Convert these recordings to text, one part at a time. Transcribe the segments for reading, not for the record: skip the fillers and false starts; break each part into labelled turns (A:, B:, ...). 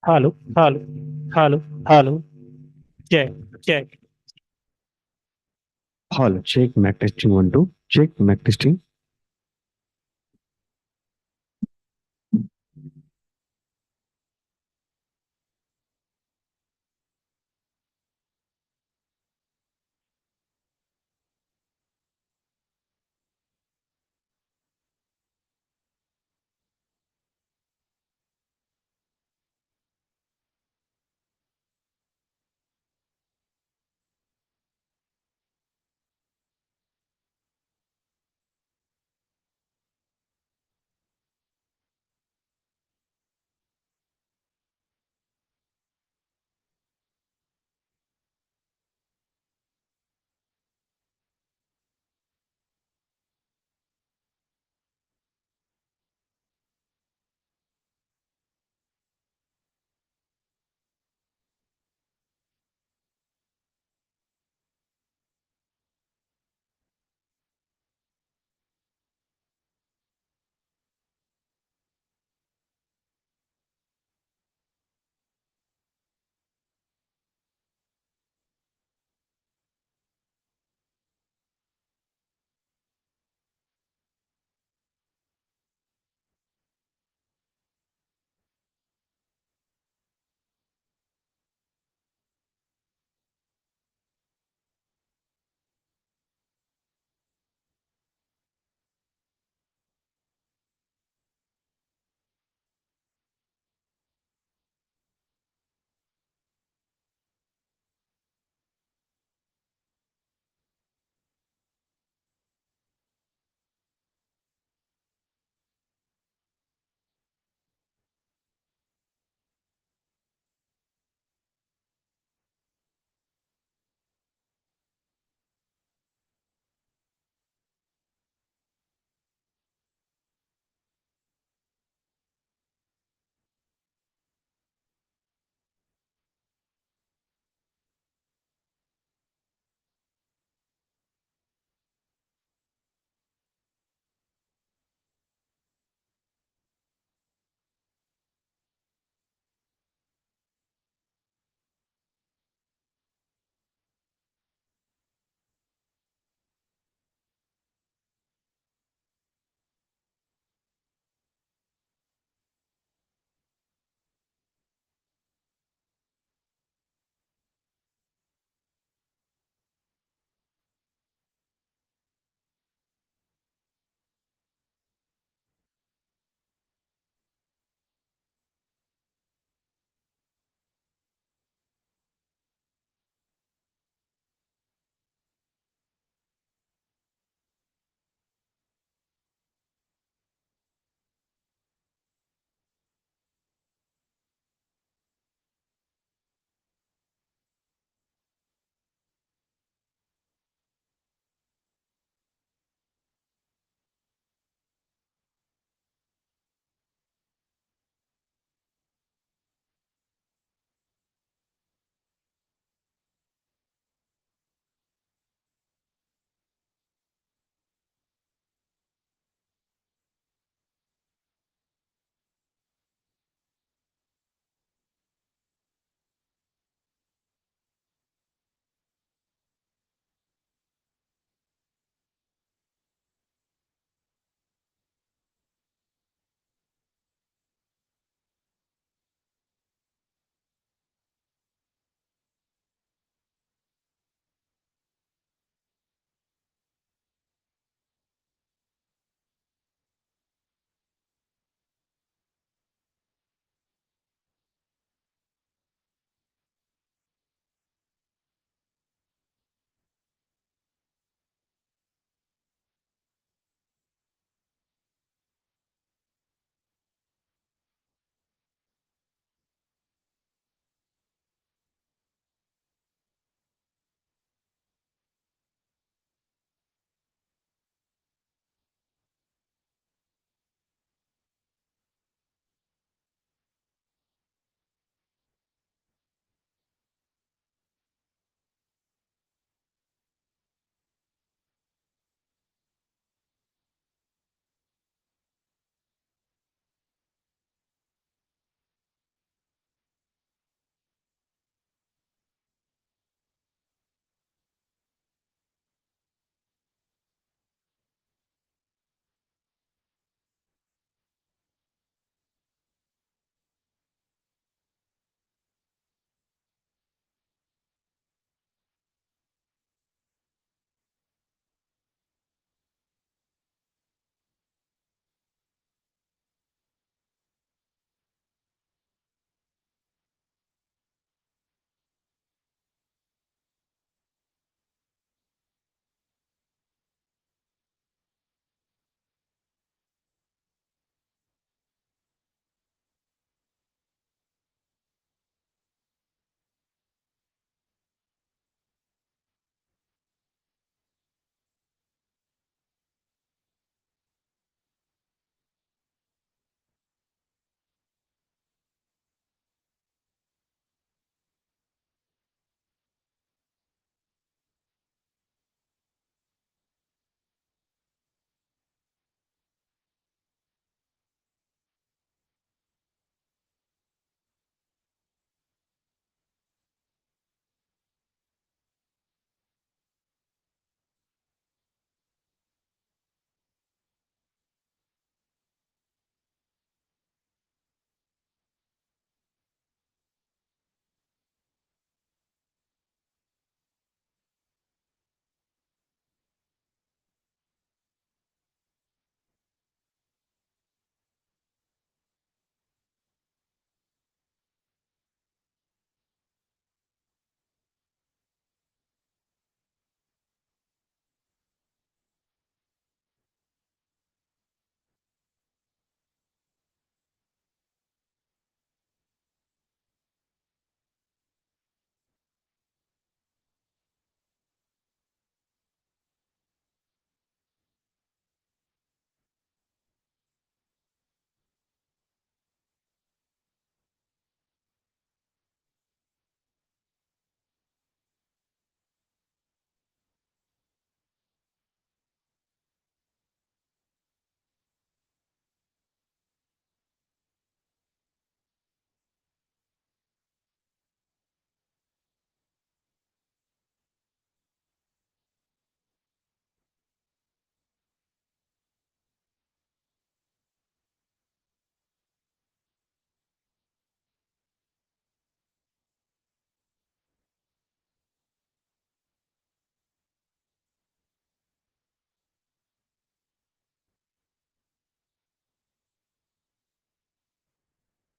A: Hello, hello, hello, hello. Check, check.
B: Hello, check Mac testing 1 2. Check Mac testing.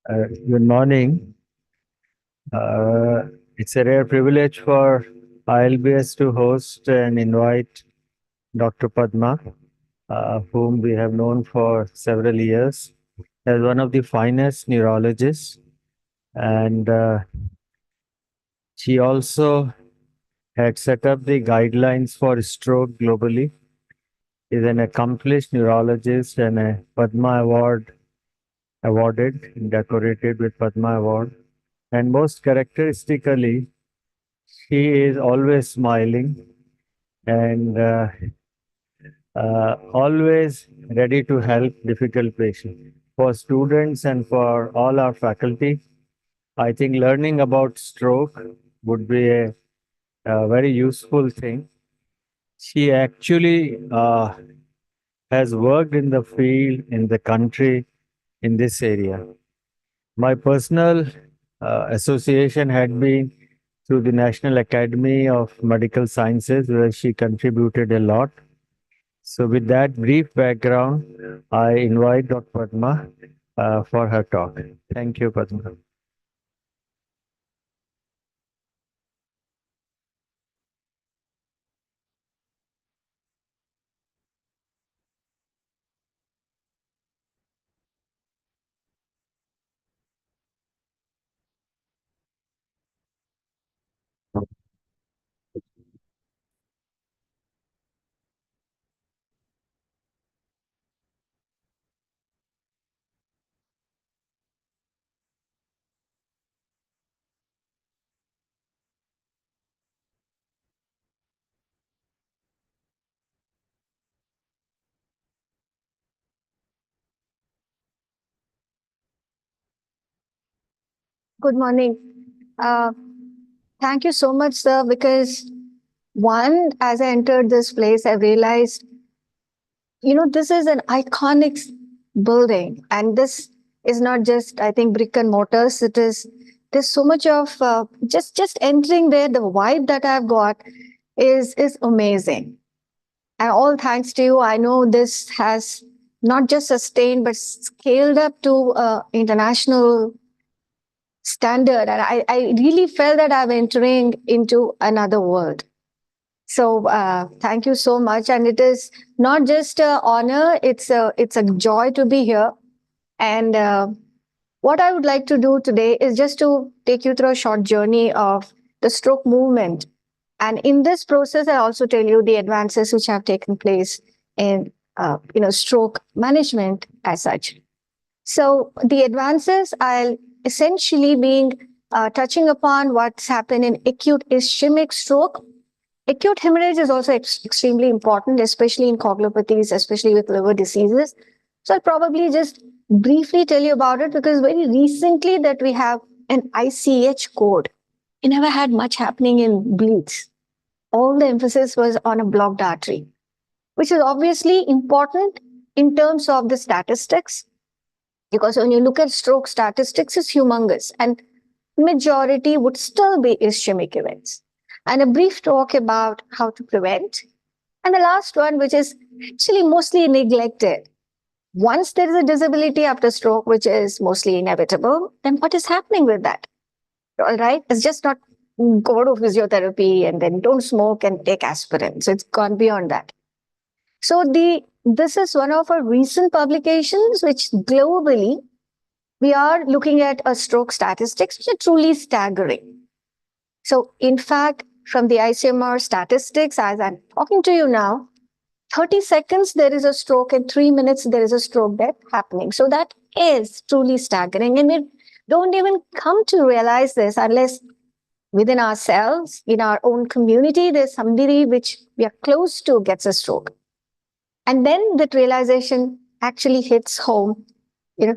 C: Good morning. It's a rare privilege for ILBS to host and invite Dr. Padma, whom we have known for several years as one of the finest neurologists. And she also had set up the guidelines for stroke globally, is an accomplished neurologist and a Padma Award awarded, decorated with Padma Award. And most characteristically, she is always smiling and always ready to help difficult patients. For students and for all our faculty, I think learning about stroke would be a very useful thing. She actually has worked in the field, in the country, in this area. My personal association had been through the National Academy of Medical Sciences, where she contributed a lot. So, with that brief background, I invite Dr. Padma for her talk. Thank you, Padma.
D: Good morning. Uh, Thank you so much, sir, because one, as I entered this place, I realized, this is an iconic building. And this is not just, I think, brick and mortars. There's so much of just entering there, the vibe that I've got is amazing. And all thanks to you, I know this has not just sustained, but scaled up to international standard. And I really felt that I'm entering into another world. So thank you so much. And it is not just an honor, it's a joy to be here. And what I would like to do today is just to take you through a short journey of the stroke movement. And in this process, I also tell you the advances which have taken place in stroke management as such. So the advances I'll essentially being touching upon what's happened in acute ischemic stroke. Acute hemorrhage is also extremely important, especially in coagulopathies, especially with liver diseases. So I'll probably just briefly tell you about it because very recently that we have an ICH code. We never had much happening in bleeds. All the emphasis was on a blocked artery, which is obviously important in terms of the statistics, because when you look at stroke statistics, it's humongous, and majority would still be ischemic events. And a brief talk about how to prevent. And the last one, which is actually mostly neglected. Once there is a disability after stroke, which is mostly inevitable, then what is happening with that? All right. It's just not go to physiotherapy and then don't smoke and take aspirin. So it's gone beyond that. So this is one of our recent publications, which globally we are looking at a stroke statistics which are truly staggering. So in fact, from the ICMR statistics, as I'm talking to you now, 30 seconds there is a stroke and 3 minutes there is a stroke death happening. So that is truly staggering. And we don't even come to realize this unless within ourselves, in our own community, there's somebody which we are close to gets a stroke. And then that realization actually hits home,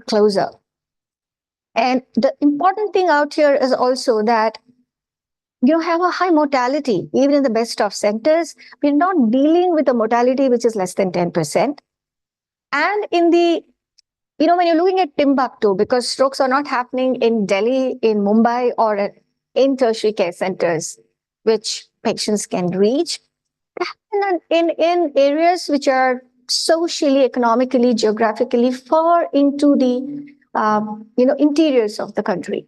D: closer. And the important thing out here is also that you have a high mortality. Even in the best of centers, we're not dealing with a mortality which is less than 10%. And in the, when you're looking at Timbuktu, because strokes are not happening in Delhi, in Mumbai, or in tertiary care centers, which patients can reach, in areas which are socially, economically, geographically far into the interiors of the country.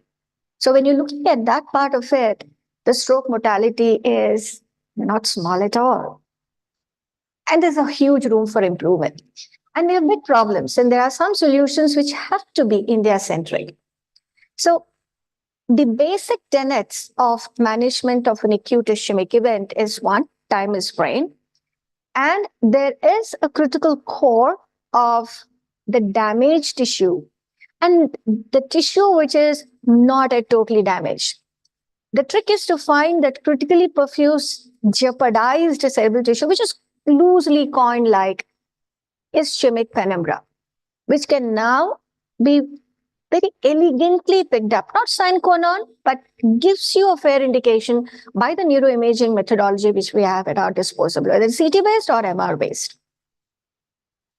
D: So when you're looking at that part of it, the stroke mortality is not small at all. And there's a huge room for improvement. And we have big problems, and there are some solutions which have to be India-centric. So the basic tenets of management of an acute ischemic event is one, time is brain. And there is a critical core of the damaged tissue and the tissue which is not yet totally damaged. The trick is to find that critically perfused, jeopardized cerebral tissue, which is loosely coined like ischemic penumbra, which can now be very elegantly picked up, not sine qua non, but gives you a fair indication by the neuroimaging methodology which we have at our disposal, whether it's CT based or MR based.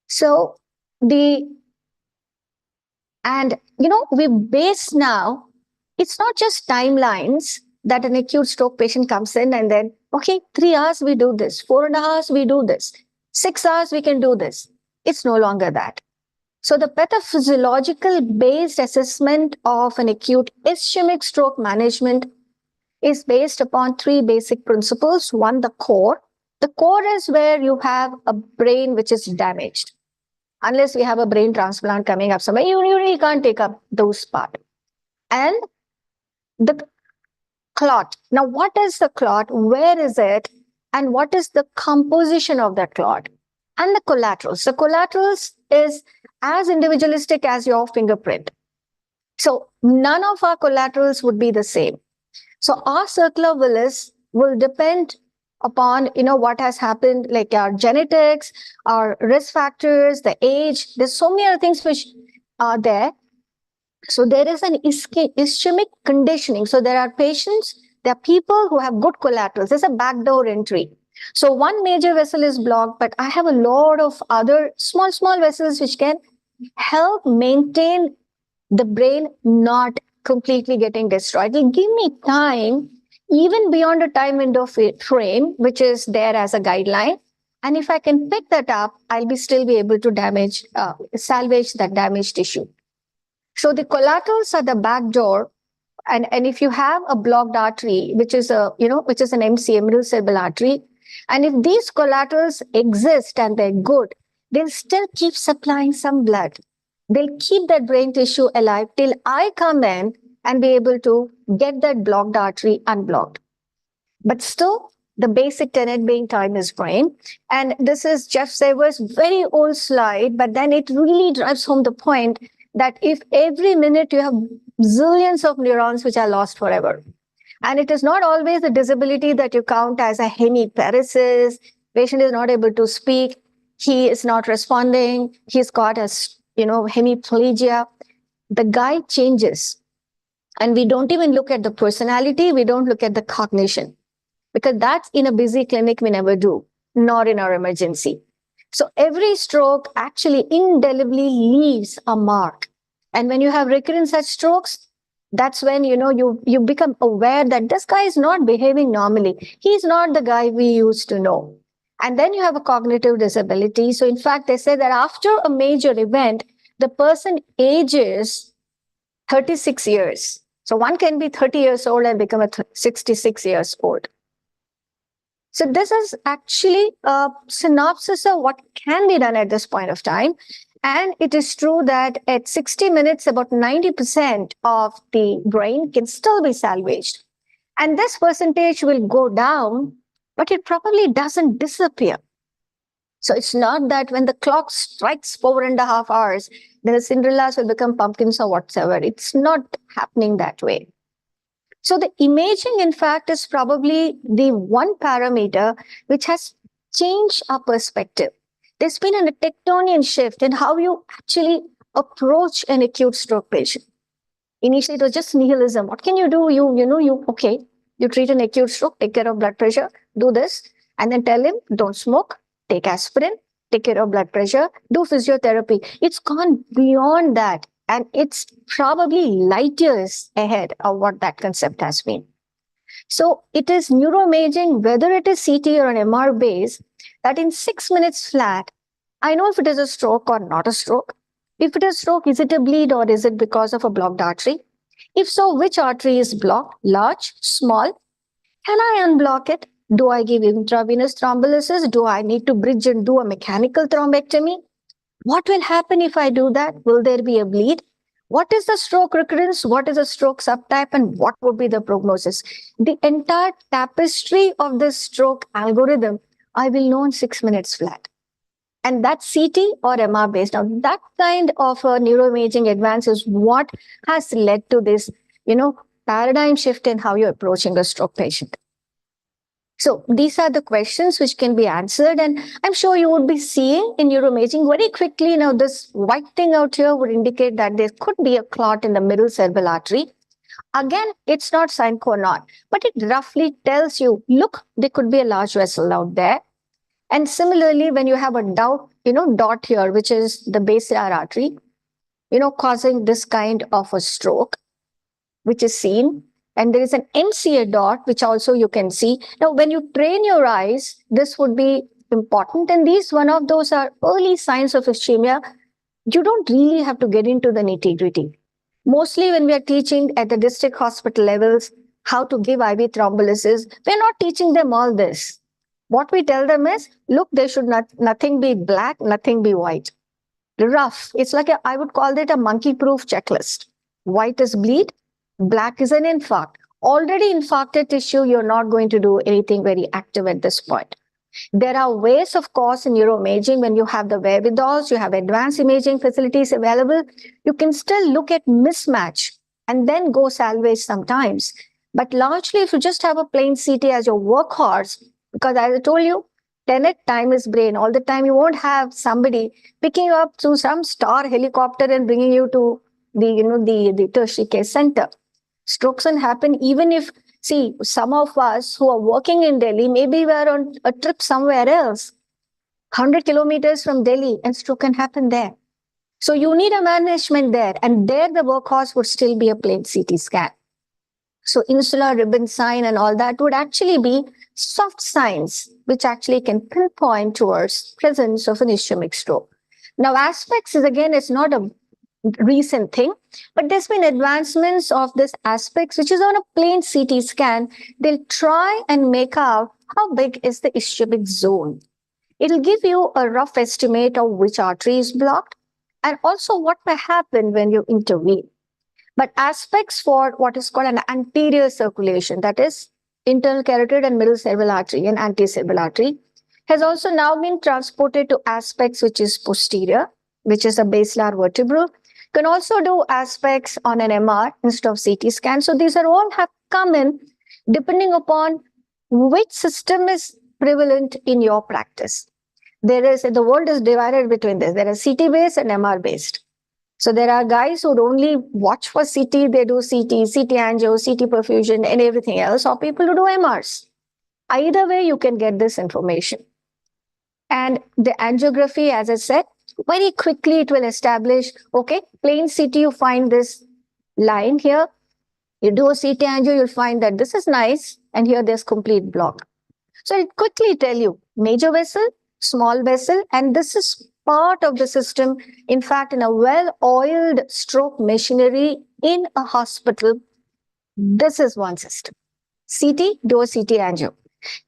D: So we base now, it's not just timelines that an acute stroke patient comes in and then, okay, 3 hours we do this, 4.5 hours we do this, 6 hours we can do this. It's no longer that. So the pathophysiological based assessment of an acute ischemic stroke management is based upon 3 basic principles. One, the core. The core is where you have a brain which is damaged. Unless we have a brain transplant coming up somewhere, you really can't take up those part. And the clot. Now, what is the clot? Where is it? And what is the composition of that clot? And the collaterals. The collaterals is as individualistic as your fingerprint. So none of our collaterals would be the same. So our circle of Willis will depend upon, what has happened, like our genetics, our risk factors, the age. There's so many other things which are there. So there is an ischemic conditioning. So there are patients, there are people who have good collaterals. There's a backdoor entry. So one major vessel is blocked, but I have a lot of other small vessels which can help maintain the brain not completely getting destroyed. It'll give me time, even beyond a time window frame, which is there as a guideline. And if I can pick that up, I'll still be able to salvage that damaged tissue. So the collaterals are the back door. And if you have a blocked artery, which is which is an MC, middle cerebral artery, and if these collaterals exist and they're good, they'll still keep supplying some blood. They'll keep that brain tissue alive till I come in and be able to get that blocked artery unblocked. But still, the basic tenet being time is brain. And this is Jeff Sever's very old slide, but then it really drives home the point that if every minute you have zillions of neurons which are lost forever, and it is not always the disability that you count as a hemiparesis, patient is not able to speak, he is not responding, he's got a hemiplegia, the guy changes. And we don't even look at the personality, we don't look at the cognition, because that's in a busy clinic we never do, nor in our emergency. So every stroke actually indelibly leaves a mark. And when you have recurrent such strokes, that's when, you become aware that this guy is not behaving normally. He's not the guy we used to know. And then you have a cognitive disability. So in fact, they say that after a major event, the person ages 36 years. So one can be 30 years old and become 66 years old. So this is actually a synopsis of what can be done at this point of time. And it is true that at 60 minutes, about 90% of the brain can still be salvaged. And this percentage will go down, but it probably doesn't disappear. So it's not that when the clock strikes 4.5 hours, then the Cinderellas will become pumpkins or whatsoever. It's not happening that way. So the imaging, in fact, is probably the one parameter which has changed our perspective. There's been a tectonic shift in how you actually approach an acute stroke patient. Initially, it was just nihilism. What can you do? You treat an acute stroke, take care of blood pressure, do this, and then tell him, don't smoke, take aspirin, take care of blood pressure, do physiotherapy. It's gone beyond that. And it's probably light years ahead of what that concept has been. So it is neuroimaging, whether it is CT or an MR base, that in 6 minutes flat, I know if it is a stroke or not a stroke. If it is stroke, is it a bleed or is it because of a blocked artery? If so, which artery is blocked? Large, small? Can I unblock it? Do I give intravenous thrombolysis? Do I need to bridge and do a mechanical thrombectomy? What will happen if I do that? Will there be a bleed? What is the stroke recurrence? What is the stroke subtype? And what would be the prognosis? The entire tapestry of this stroke algorithm, I will know in 6 minutes flat. And that's CT or MR based. Now, that kind of neuroimaging advance is what has led to this, paradigm shift in how you're approaching a stroke patient. So these are the questions which can be answered, and I'm sure you would be seeing in neuroimaging very quickly. Now, this white thing out here would indicate that there could be a clot in the middle cerebral artery. Again, it's not sine qua non, but it roughly tells you, look, there could be a large vessel out there. And similarly, when you have a dot here, which is the basilar artery, causing this kind of a stroke, which is seen. And there is an MCA dot, which also you can see. Now, when you train your eyes, this would be important. And one of those are early signs of ischemia. You don't really have to get into the nitty-gritty. Mostly when we are teaching at the district hospital levels how to give IV thrombolysis, we're not teaching them all this. What we tell them is, look, there should nothing be black, nothing be white. Rough. It's like I would call it a monkey-proof checklist. White is bleed, black is an infarct. Already infarcted tissue, you're not going to do anything very active at this point. There are ways, of course, in neuroimaging, when you have the wherewithals, you have advanced imaging facilities available, you can still look at mismatch and then go salvage sometimes. But largely, if you just have a plain CT as your workhorse, because as I told you, Tenet, time is brain. All the time, you won't have somebody picking you up through some star helicopter and bringing you to the tertiary care center. Strokes can happen even if, some of us who are working in Delhi, maybe we're on a trip somewhere else, 100 kilometers from Delhi, and stroke can happen there. So you need a management there, and there the workhorse would still be a plain CT scan. So insular ribbon sign and all that would actually be soft signs, which actually can pinpoint towards presence of an ischemic stroke. Now, aspects is, again, it's not a recent thing, but there's been advancements of this aspects, which is on a plain CT scan. They'll try and make out how big is the ischemic zone. It'll give you a rough estimate of which artery is blocked and also what may happen when you intervene. But aspects for what is called an anterior circulation, that is internal carotid and middle cerebral artery and anterocerebral artery, has also now been transported to aspects which is posterior, which is a basilar vertebral. Can also do aspects on an MR instead of CT scan. So these are all have come in depending upon which system is prevalent in your practice. The world is divided between this. There are CT based and MR based. So there are guys who only watch for CT, they do CT angio, CT perfusion and everything else, or people who do MRs. Either way, you can get this information. And the angiography, as I said, very quickly it will establish, okay, plain CT, you find this line here. You do a CT angio, you'll find that this is nice, and here there's complete block. So it quickly tell you major vessel, small vessel, and this is part of the system. In fact, in a well-oiled stroke machinery in a hospital, this is one system. CT, do a CT angio.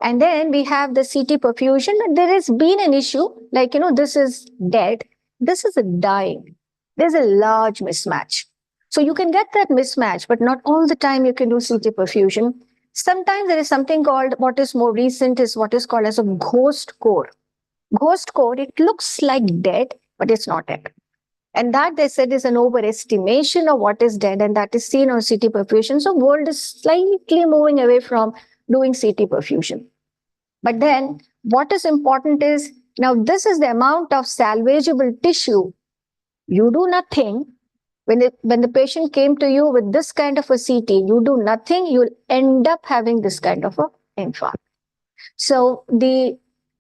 D: And then we have the CT perfusion. There has been an issue, like, this is dead, this is a dying. There's a large mismatch. So you can get that mismatch, but not all the time you can do CT perfusion. Sometimes there is something called, what is more recent is what is called as a ghost core. Ghost core, it looks like dead, but it's not dead. And that, they said, is an overestimation of what is dead, and that is seen on CT perfusion. So world is slightly moving away from doing CT perfusion. But then what is important is, now this is the amount of salvageable tissue. You do nothing. When the patient came to you with this kind of a CT, you do nothing, you'll end up having this kind of a infarct. So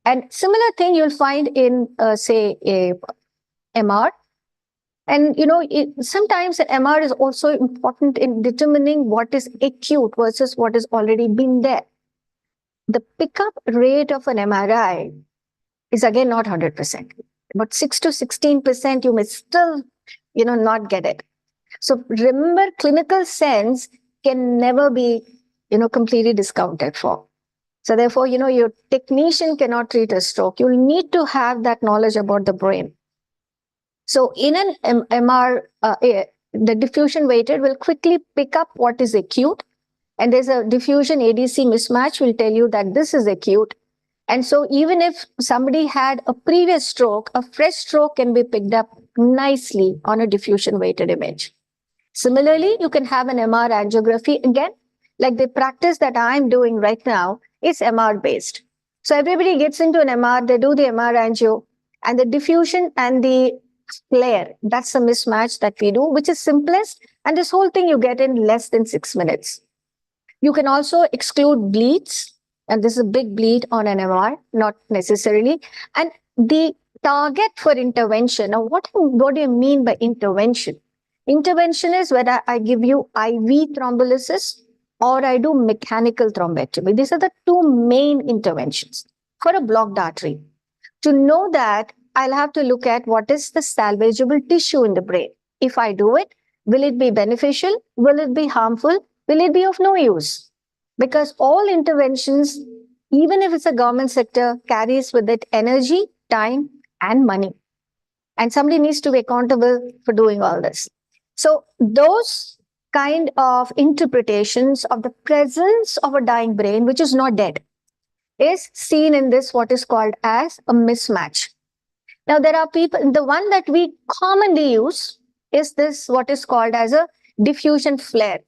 D: and similar thing you'll find in, say, a MR. And, sometimes an MR is also important in determining what is acute versus what has already been there. The pickup rate of an MRI is again not 100%, but 6 to 16%, you may still not get it. So remember, clinical sense can never be, completely discounted for. So therefore, your technician cannot treat a stroke. You'll need to have that knowledge about the brain. So in an MR, the diffusion weighted will quickly pick up what is acute. And there's a diffusion ADC mismatch will tell you that this is acute. And so even if somebody had a previous stroke, a fresh stroke can be picked up nicely on a diffusion weighted image. Similarly, you can have an MR angiography. Again, like the practice that I'm doing right now is MR based. So everybody gets into an MR, they do the MR angio, and the diffusion and the flare, that's the mismatch that we do, which is simplest. And this whole thing you get in less than 6 minutes. You can also exclude bleeds, and this is a big bleed on an MR, not necessarily. And the target for intervention, now what do you mean by intervention? Intervention is whether I give you IV thrombolysis or I do mechanical thrombectomy. These are the two main interventions for a blocked artery. To know that, I'll have to look at what is the salvageable tissue in the brain. If I do it, will it be beneficial? Will it be harmful? Will it be of no use? Because all interventions, even if it's a government sector, carries with it energy, time, and money. And somebody needs to be accountable for doing all this. So those kind of interpretations of the presence of a dying brain, which is not dead, is seen in this, what is called as a mismatch. Now, there are people, the one that we commonly use is this, what is called as a diffusion flare.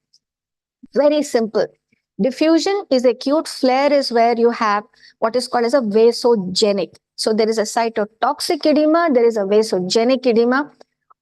D: Very simple. Diffusion is acute, flare is where you have what is called as a vasogenic. So there is a cytotoxic edema, there is a vasogenic edema.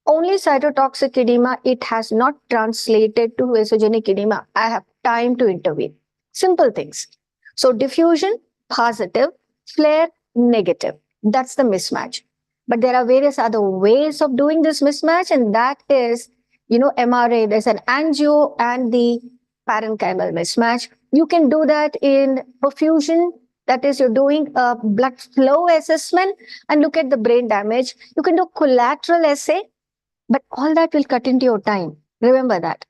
D: Only cytotoxic edema, it has not translated to vasogenic edema. I have time to intervene. Simple things. So diffusion, positive, flare, negative. That's the mismatch. But there are various other ways of doing this mismatch, and that is, MRA, there's an angio and the parenchymal mismatch. You can do that in perfusion. That is, you're doing a blood flow assessment and look at the brain damage. You can do collateral assay, but all that will cut into your time. Remember that.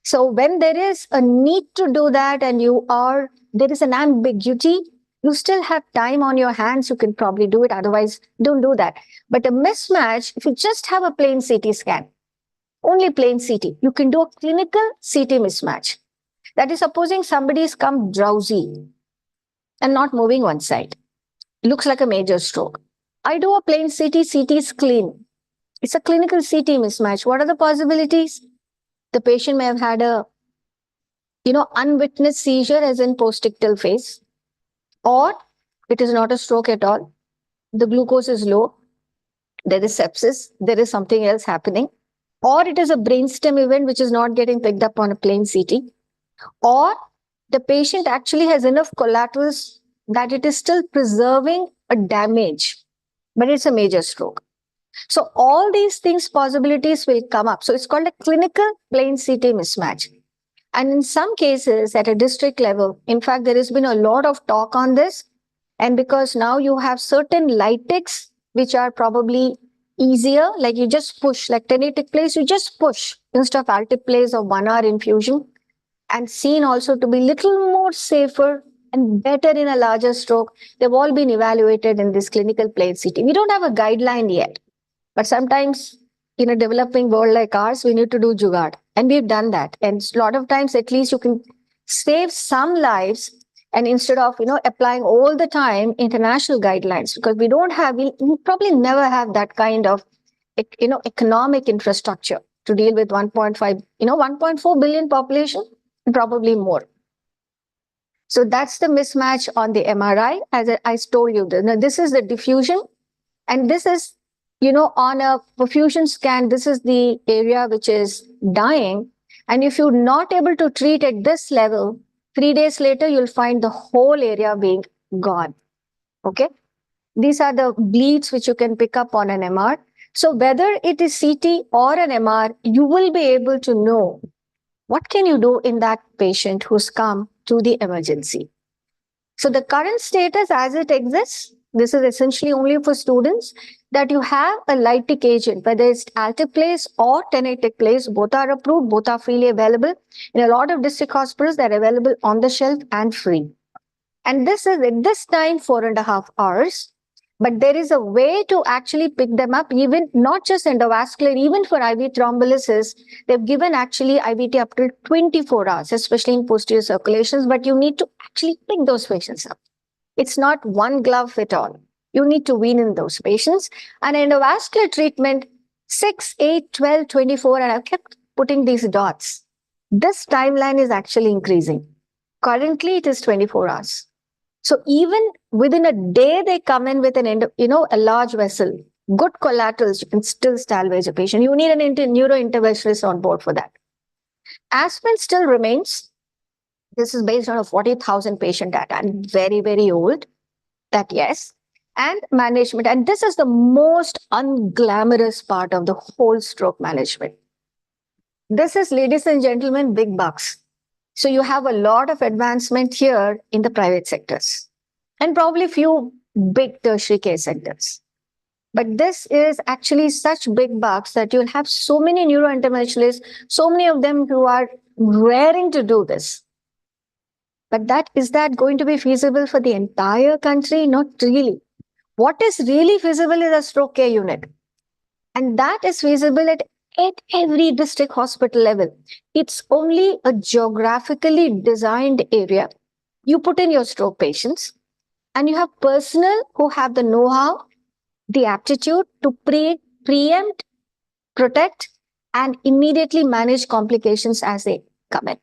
D: So when there is a need to do that and there is an ambiguity, you still have time on your hands, you can probably do it. Otherwise, don't do that. But a mismatch, if you just have a plain CT scan, only plain CT, you can do a clinical CT mismatch. That is, supposing somebody's come drowsy and not moving one side. Looks like a major stroke. I do a plain CT, CT is clean. It's a clinical CT mismatch. What are the possibilities? The patient may have had a, unwitnessed seizure as in postictal phase, or it is not a stroke at all. The glucose is low. There is sepsis. There is something else happening. Or it is a brainstem event which is not getting picked up on a plain CT. Or the patient actually has enough collaterals that it is still preserving a damage, but it's a major stroke. So all these things, possibilities will come up. So it's called a clinical plain CT mismatch. And in some cases at a district level, in fact, there has been a lot of talk on this. And because now you have certain lytics, which are probably easier, like you just push, like tenecteplase, you just push instead of alteplase or 1 hour infusion, and seen also to be little more safer and better in a larger stroke. They've all been evaluated in this clinical plain CT. We don't have a guideline yet, but sometimes in a developing world like ours, we need to do jugaad. And we've done that. And a lot of times, at least you can save some lives. And instead of, applying all the time international guidelines, because we don't have, we'll probably never have that kind of, economic infrastructure to deal with 1.4 billion population, and probably more. So that's the mismatch on the MRI. As I told you, this is the diffusion. And this is, on a perfusion scan, this is the area which is dying. And if you're not able to treat at this level, 3 days later, you'll find the whole area being gone. Okay. These are the bleeds which you can pick up on an MR. So whether it is CT or an MR, you will be able to know what can you do in that patient who's come to the emergency. So the current status as it exists This is essentially only for students that you have a lytic agent, whether it's alteplase or tenecteplase. Both are approved, both are freely available. In a lot of district hospitals, they're available on the shelf and free. And this is at this time 4.5 hours. But there is a way to actually pick them up, even not just endovascular, even for IV thrombolysis. They've given actually IVT up to 24 hours, especially in posterior circulations, but you need to actually pick those patients up. It's not one glove fit all. You need to wean in those patients. And endovascular treatment, 6, 8, 12, 24, and I've kept putting these dots. This timeline is actually increasing. Currently, it is 24 hours. So even within a day, they come in with a large vessel, good collaterals, you can still salvage a patient. You need an neurointerventionist on board for that. Aspen still remains. This is based on a 40,000 patient data and very, very old. That yes. And management. And this is the most unglamorous part of the whole stroke management. This is, ladies and gentlemen, big bucks. So you have a lot of advancement here in the private sectors and probably few big tertiary care centers. But this is actually such big bucks that you'll have so many neurointerventionalists, so many of them who are raring to do this. But is that going to be feasible for the entire country? Not really. What is really feasible is a stroke care unit. And that is feasible at every district hospital level. It's only a geographically designed area. You put in your stroke patients and you have personnel who have the know-how, the aptitude to preempt, protect, and immediately manage complications as they come in.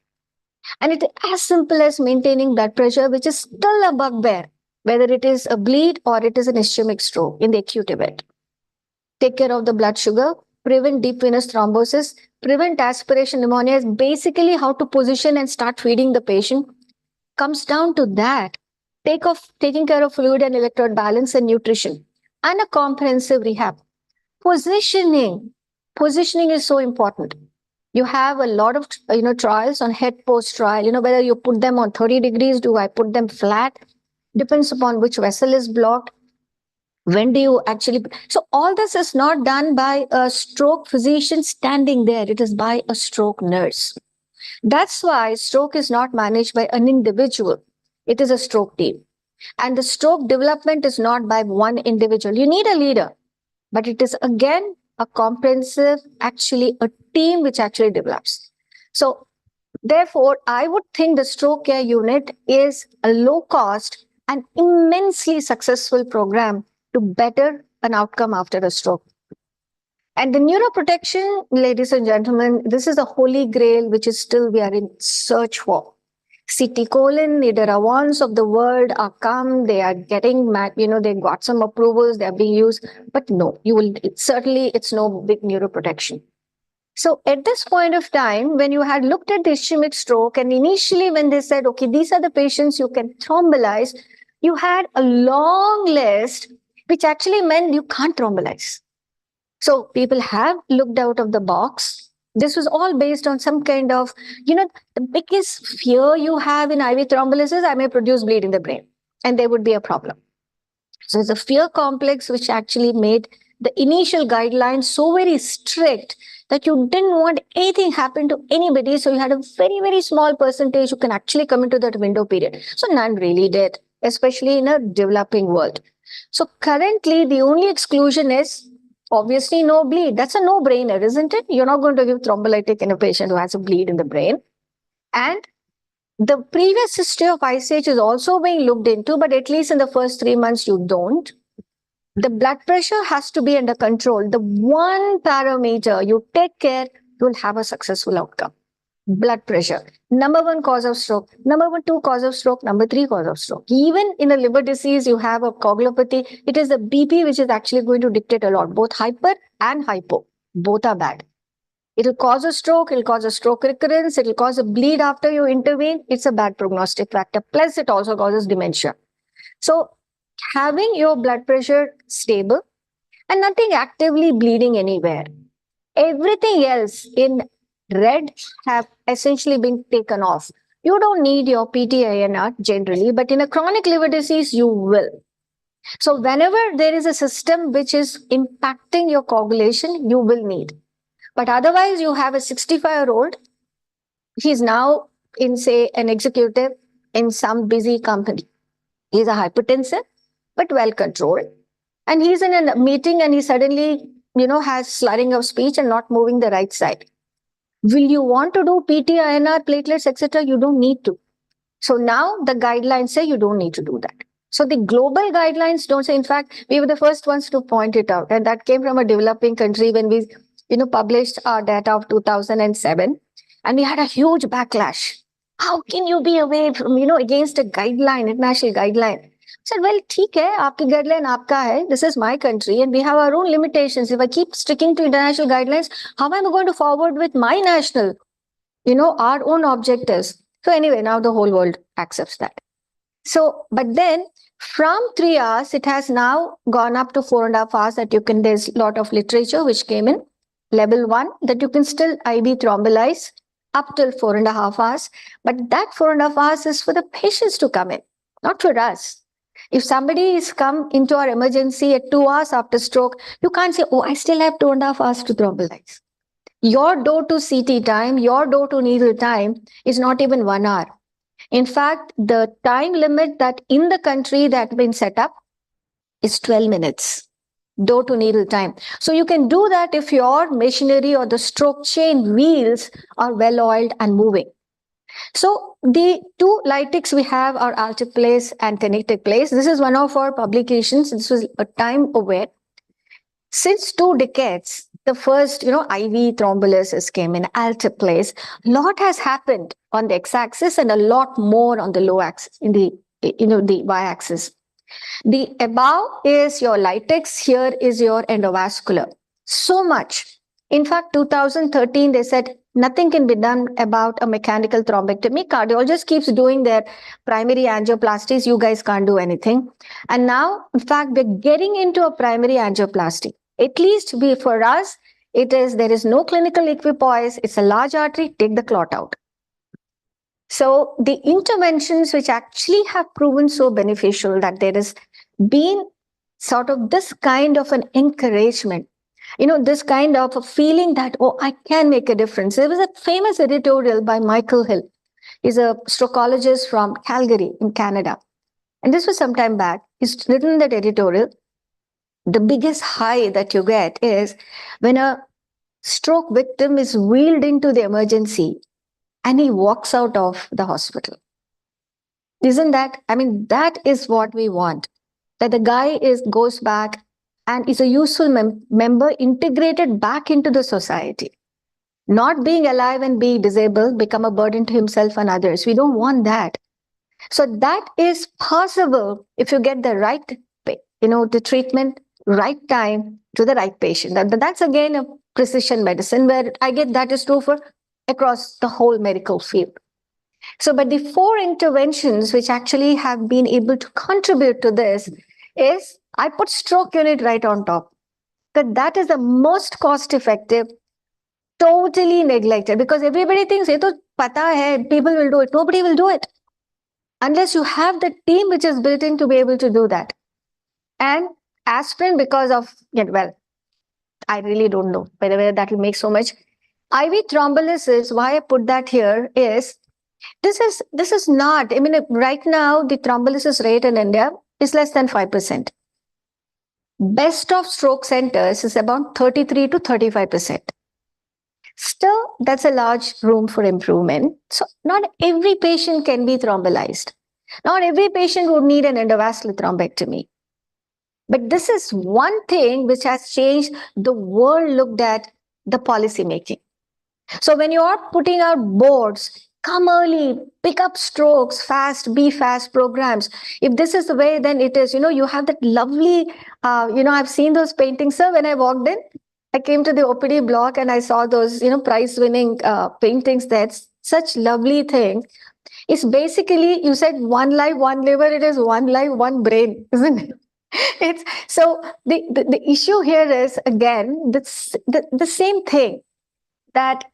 D: And it's as simple as maintaining blood pressure, which is still a bugbear, whether it is a bleed or it is an ischemic stroke in the acute event. Take care of the blood sugar, prevent deep venous thrombosis, prevent aspiration pneumonia is basically how to position and start feeding the patient. Comes down to that. Taking care of fluid and electrode balance and nutrition and a comprehensive rehab. Positioning is so important. You have a lot of trials on head post trial, whether you put them on 30 degrees, do I put them flat? Depends upon which vessel is blocked. When do you actually... So all this is not done by a stroke physician standing there. It is by a stroke nurse. That's why stroke is not managed by an individual. It is a stroke team. And the stroke development is not by one individual. You need a leader, but it is again a comprehensive, actually a team which actually develops. So therefore, I would think the stroke care unit is a low cost and immensely successful program to better an outcome after a stroke. And the neuroprotection, ladies and gentlemen, this is a holy grail, which is still we are in search for. Citicolin, Nidaravans of the world are come, they are getting, they got some approvals, they are being used, but no, it's no big neuroprotection. So at this point of time, when you had looked at the ischemic stroke, and initially when they said, okay, these are the patients you can thrombolize, you had a long list, which actually meant you can't thrombolize. So people have looked out of the box. This was all based on some kind of, the biggest fear you have in IV thrombolysis, I may produce bleed in the brain, and there would be a problem. So it's a fear complex which actually made the initial guidelines so very strict that you didn't want anything happen to anybody. So you had a very, very small percentage who can actually come into that window period. So none really did, especially in a developing world. So currently, the only exclusion is obviously no bleed. That's a no-brainer, isn't it? You're not going to give thrombolytic in a patient who has a bleed in the brain. And the previous history of ICH is also being looked into, but at least in the first 3 months, you don't. The blood pressure has to be under control. The one parameter you take care, you'll have a successful outcome. Blood pressure. Number 1 cause of stroke. Number 2 cause of stroke. Number 3 cause of stroke. Even in a liver disease, you have a coagulopathy. It is the BP which is actually going to dictate a lot. Both hyper and hypo. Both are bad. It'll cause a stroke. It'll cause a stroke recurrence. It'll cause a bleed after you intervene. It's a bad prognostic factor. Plus, it also causes dementia. So, having your blood pressure stable and nothing actively bleeding anywhere. Everything else in red have essentially been taken off. You don't need your PT-INR generally, but in a chronic liver disease, you will. So whenever there is a system which is impacting your coagulation, you will need. But otherwise, you have a 65-year-old, he's now in, say, an executive in some busy company. He's a hypertensive, but well controlled. And he's in a meeting and he suddenly, has slurring of speech and not moving the right side. Will you want to do PT, INR, platelets, etc.? You don't need to. So now the guidelines say you don't need to do that. So the global guidelines don't say. In fact, we were the first ones to point it out, and that came from a developing country when we, published our data of 2007, and we had a huge backlash. How can you be away from, against a guideline, international guideline? I said, well, theek hai, aapki guideline aapka hai. This is my country, and we have our own limitations. If I keep sticking to international guidelines, how am I going to forward with my national, our own objectives? So anyway, now the whole world accepts that. So, but then from 3 hours, it has now gone up to 4.5 hours that you can, there's a lot of literature which came in, level 1, that you can still IV thrombolize up till 4.5 hours. But that 4.5 hours is for the patients to come in, not for us. If somebody is come into our emergency at 2 hours after stroke, you can't say, oh, I still have 2.5 hours to thrombolize. Your door to CT time, your door to needle time is not even 1 hour. In fact, the time limit that in the country that been set up is 12 minutes, door to needle time. So you can do that if your machinery or the stroke chain wheels are well oiled and moving. So the two lytics we have are Alteplase and Tenecteplase. This is one of our publications. This was a time aware. Since 2 decades, the first, IV thrombolysis came in, Alteplase. A lot has happened on the x-axis and a lot more on the low axis, in the, the y-axis. The above is your lytics, here is your endovascular. So much. In fact, 2013, they said nothing can be done about a mechanical thrombectomy. Cardiologist keeps doing their primary angioplasties. You guys can't do anything. And now, in fact, we're getting into a primary angioplasty. At least for us, there is no clinical equipoise. It's a large artery, take the clot out. So the interventions which actually have proven so beneficial, that there has been sort of this kind of an encouragement, this kind of a feeling that, oh, I can make a difference. There was a famous editorial by Michael Hill. He's a strokeologist from Calgary in Canada. And this was some time back. He's written in that editorial, the biggest high that you get is when a stroke victim is wheeled into the emergency and he walks out of the hospital. Isn't that, that is what we want. That the guy goes back and is a useful member integrated back into the society. Not being alive and being disabled, become a burden to himself and others. We don't want that. So that is possible if you get the right, the treatment, right time to the right patient. That's again a precision medicine, where I get that is true for across the whole medical field. So, but the 4 interventions which actually have been able to contribute to this is, I put stroke unit right on top. That is the most cost effective, totally neglected, because everybody thinks, ye to pata hai, people will do it. Nobody will do it unless you have the team which is built in to be able to do that. And aspirin, because of, I really don't know whether that will make so much. IV thrombolysis, why I put that here is, this is not, right now the thrombolysis rate in India is less than 5%. Best of stroke centers is about 33 to 35%. Still, that's a large room for improvement. So not every patient can be thrombolized. Not every patient would need an endovascular thrombectomy. But this is one thing which has changed the world looked at the policy making. So when you are putting out boards, come early, pick up strokes, fast, be fast programs. If this is the way, then it is, you have that lovely, I've seen those paintings. So when I walked in, I came to the OPD block and I saw those, prize-winning paintings. That's such lovely thing. It's basically, you said one life, one liver, it is one life, one brain, isn't it? It's so the issue here is, again, the same thing, that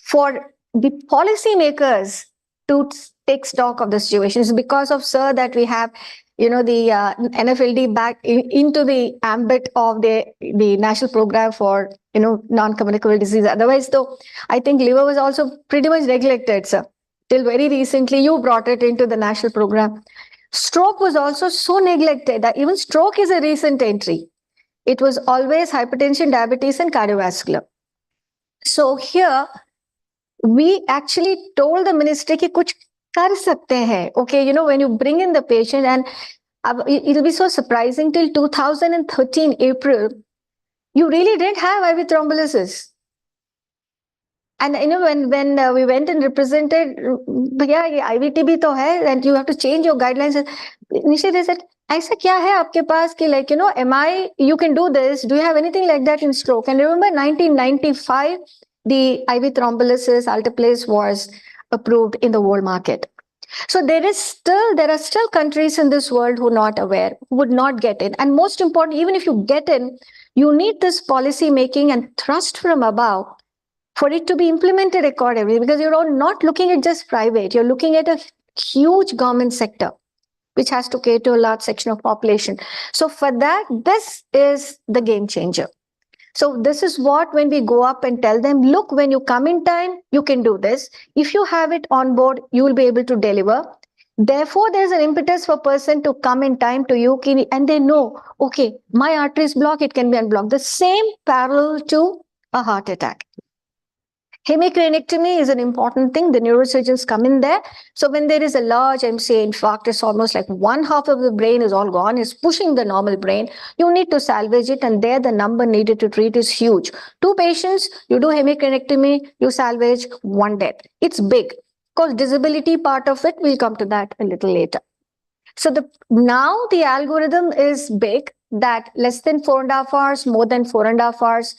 D: for the policymakers to take stock of the situation is because of, sir, that we have the NFLD back into the ambit of the national program for, non-communicable disease. Otherwise, though, I think liver was also pretty much neglected, sir. Till very recently, you brought it into the national program. Stroke was also so neglected that even stroke is a recent entry. It was always hypertension, diabetes, and cardiovascular. So here, we actually told the ministry कि कुछ कर सकते हैं. Okay, when you bring in the patient, and it'll be so surprising, till 2013 April, you really didn't have IV thrombolysis. And when we went and represented, भैया ये IVTB तो है, and you have to change your guidelines. Initially they said, ऐसा क्या है आपके पास कि MI, you can do this. Do you have anything like that in stroke? And remember 1995, the IV thrombolysis alteplase was approved in the world market. So there are still countries in this world who are not aware, who would not get in. And most important, even if you get in, you need this policy making and thrust from above for it to be implemented accordingly, because you're not looking at just private, you're looking at a huge government sector, which has to cater to a large section of population. So for that, this is the game changer. So this is what, when we go up and tell them, look, when you come in time, you can do this. If you have it on board, you will be able to deliver. Therefore, there's an impetus for a person to come in time to you, and they know, okay, my artery is blocked, it can be unblocked. The same parallel to a heart attack. Hemicranectomy is an important thing. The neurosurgeons come in there. So when there is a large MCA infarct, it's almost like one half of the brain is all gone, it's pushing the normal brain. You need to salvage it, and there the number needed to treat is huge. 2 patients, you do hemicranectomy, you salvage 1 death. It's big. Because disability part of it, we'll come to that a little later. So now the algorithm is big, that less than 4.5 hours, more than 4.5 hours,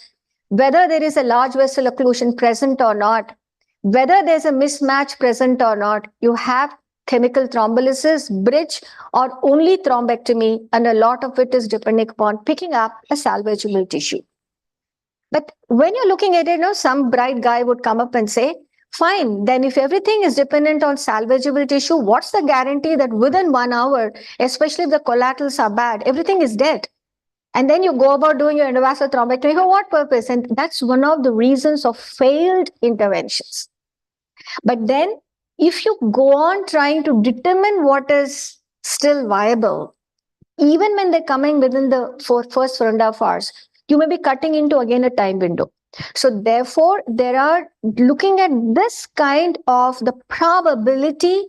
D: whether there is a large vessel occlusion present or not, whether there's a mismatch present or not, you have chemical thrombolysis, bridge, or only thrombectomy, and a lot of it is depending upon picking up a salvageable tissue. But when you're looking at it, some bright guy would come up and say, fine, then if everything is dependent on salvageable tissue, what's the guarantee that within 1 hour, especially if the collaterals are bad, everything is dead? And then you go about doing your endovascular thrombectomy for what purpose? And that's one of the reasons of failed interventions. But then if you go on trying to determine what is still viable, even when they're coming within the first 4.5 hours, you may be cutting into again a time window. So therefore, there are looking at this kind of the probability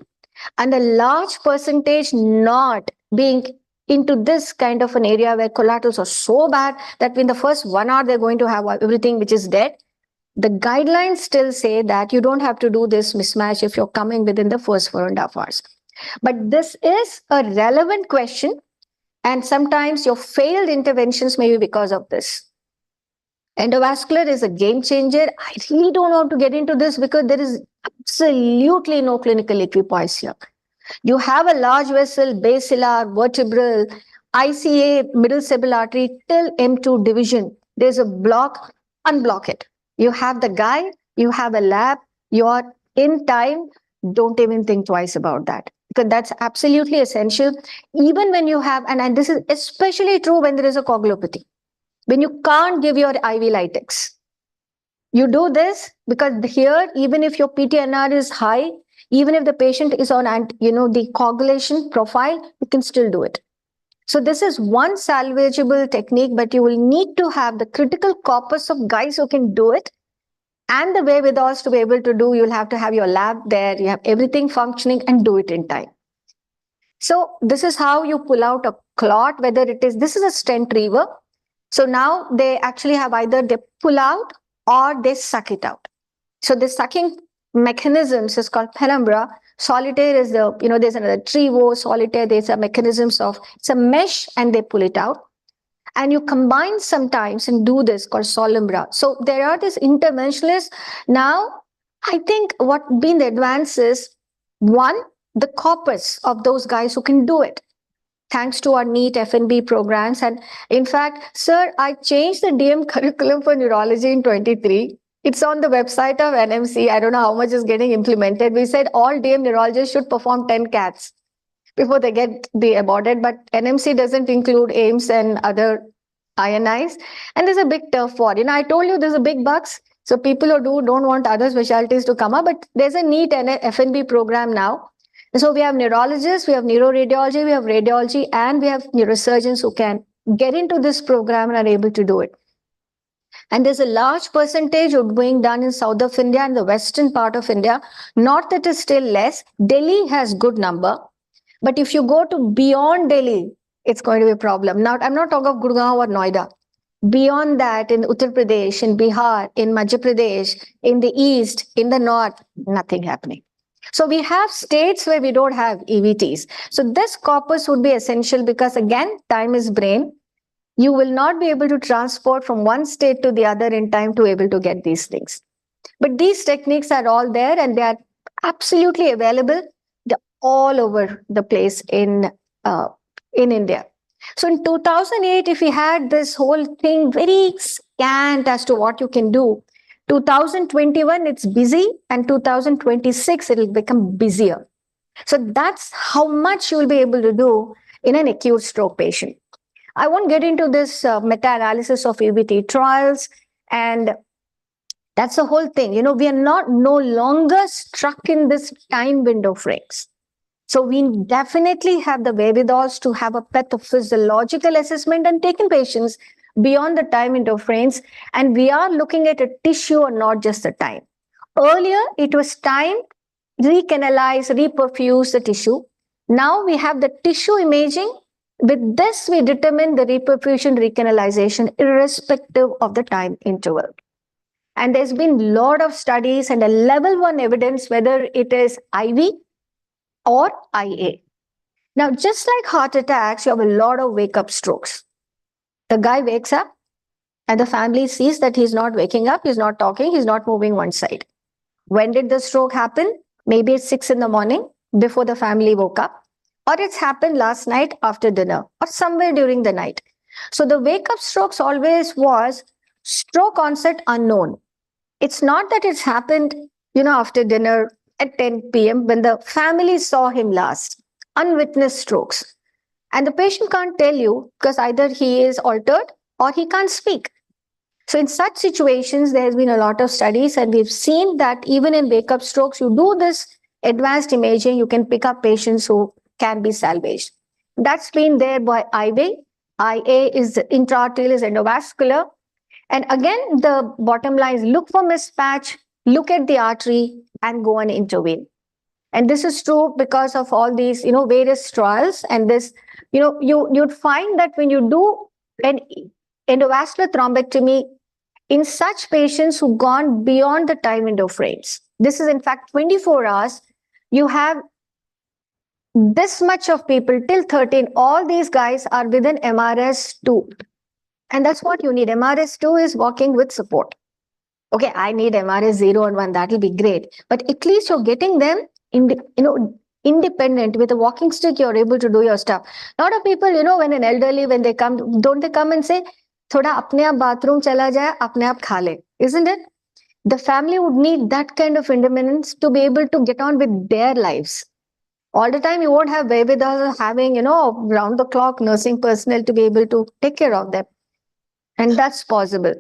D: and a large percentage not being into this kind of an area where collaterals are so bad that in the first 1 hour, they're going to have everything which is dead. The guidelines still say that you don't have to do this mismatch if you're coming within the first 4.5 hours. But this is a relevant question. And sometimes your failed interventions may be because of this. Endovascular is a game changer. I really don't want to get into this because there is absolutely no clinical equipoise here. You have a large vessel, basilar, vertebral, ICA, middle cerebral artery till M2 division. There's a block, unblock it. You have the guy, you have a lab, you're in time. Don't even think twice about that, because that's absolutely essential. Even when you have, and this is especially true when there is a coagulopathy, when you can't give your IV Lytics. You do this because here, even if your PTNR is high, even if the patient is on, the coagulation profile, you can still do it. So this is one salvageable technique, but you will need to have the critical corpus of guys who can do it. And the wherewithals to be able to do, you'll have to have your lab there, you have everything functioning and do it in time. So this is how you pull out a clot, whether it is, this is a stent reaver. So now they actually have either they pull out or they suck it out. So the sucking mechanisms is called penumbra. Solitaire is the, there's another Trevo, solitaire, there's a mechanisms of, it's a mesh and they pull it out. And you combine sometimes and do this called Solumbra. So there are these interventionalists. Now, I think what been the advances, one, the corpus of those guys who can do it, thanks to our NEET FNB programs. And in fact, sir, I changed the DM curriculum for neurology in 23. It's on the website of NMC. I don't know how much is getting implemented. We said all DM neurologists should perform 10 CATs. before they get be aborted. But NMC doesn't include AIMS and other INIs. And there's a big turf war. I told you there's a big bucks. So people who don't want other specialties to come up, but there's a neat FNB program now. So we have neurologists, we have neuroradiology, we have radiology, and we have neurosurgeons who can get into this program and are able to do it. And there's a large percentage of being done in south of India and the western part of India. North, it is still less. Delhi has good number. But if you go to beyond Delhi, it's going to be a problem. Now, I'm not talking of Gurgaon or Noida. Beyond that, in Uttar Pradesh, in Bihar, in Madhya Pradesh, in the east, in the north, nothing happening. So we have states where we don't have EVTs. So this corpus would be essential because, again, time is brain. You will not be able to transport from one state to the other in time to able to get these things. But these techniques are all there and they are absolutely available. They're all over the place in India. So in 2008, if we had this whole thing very scant as to what you can do, 2021, it's busy, and 2026, it'll become busier. So that's how much you'll be able to do in an acute stroke patient. I won't get into this meta-analysis of EVT trials, and that's the whole thing. We are no longer stuck in this time window frames. So we definitely have the wherewithals to have a pathophysiological assessment and taking patients beyond the time window frames. And we are looking at a tissue and not just the time. Earlier, it was time, recanalize, reperfuse the tissue. Now we have the tissue imaging. With this, we determine the reperfusion, recanalization, irrespective of the time interval. And there's been a lot of studies and a level 1 evidence, whether it is IV or IA. Now, just like heart attacks, you have a lot of wake-up strokes. The guy wakes up and the family sees that he's not waking up, he's not talking, he's not moving one side. When did the stroke happen? Maybe it's 6 in the morning before the family woke up, or it's happened last night after dinner, or somewhere during the night. So the wake-up strokes always was stroke onset unknown. It's not that it's happened, after dinner at 10 p.m. when the family saw him last. Unwitnessed strokes. And the patient can't tell you because either he is altered or he can't speak. So in such situations, there has been a lot of studies, and we've seen that even in wake-up strokes, you do this advanced imaging, you can pick up patients who can be salvaged. That's been there by IV. IA is intra-arterial, is endovascular. And again, the bottom line is look for mismatch, look at the artery, and go and intervene. And this is true because of all these, various trials. And this, you'd find that when you do an endovascular thrombectomy in such patients who've gone beyond the time window frames, this is in fact 24 hours, you have this much of people till 13, all these guys are within MRS2. And that's what you need. MRS2 is walking with support. Okay, I need MRS 0 and 1, that'll be great. But at least you're getting them independent. With a walking stick, you're able to do your stuff. A lot of people, when an elderly, when they come, don't they come and say, thoda apne aap bathroom chala jaya, apne aap kha le, isn't it? The family would need that kind of independence to be able to get on with their lives. All the time, you won't have wherewithal having, round the clock nursing personnel to be able to take care of them. And that's possible.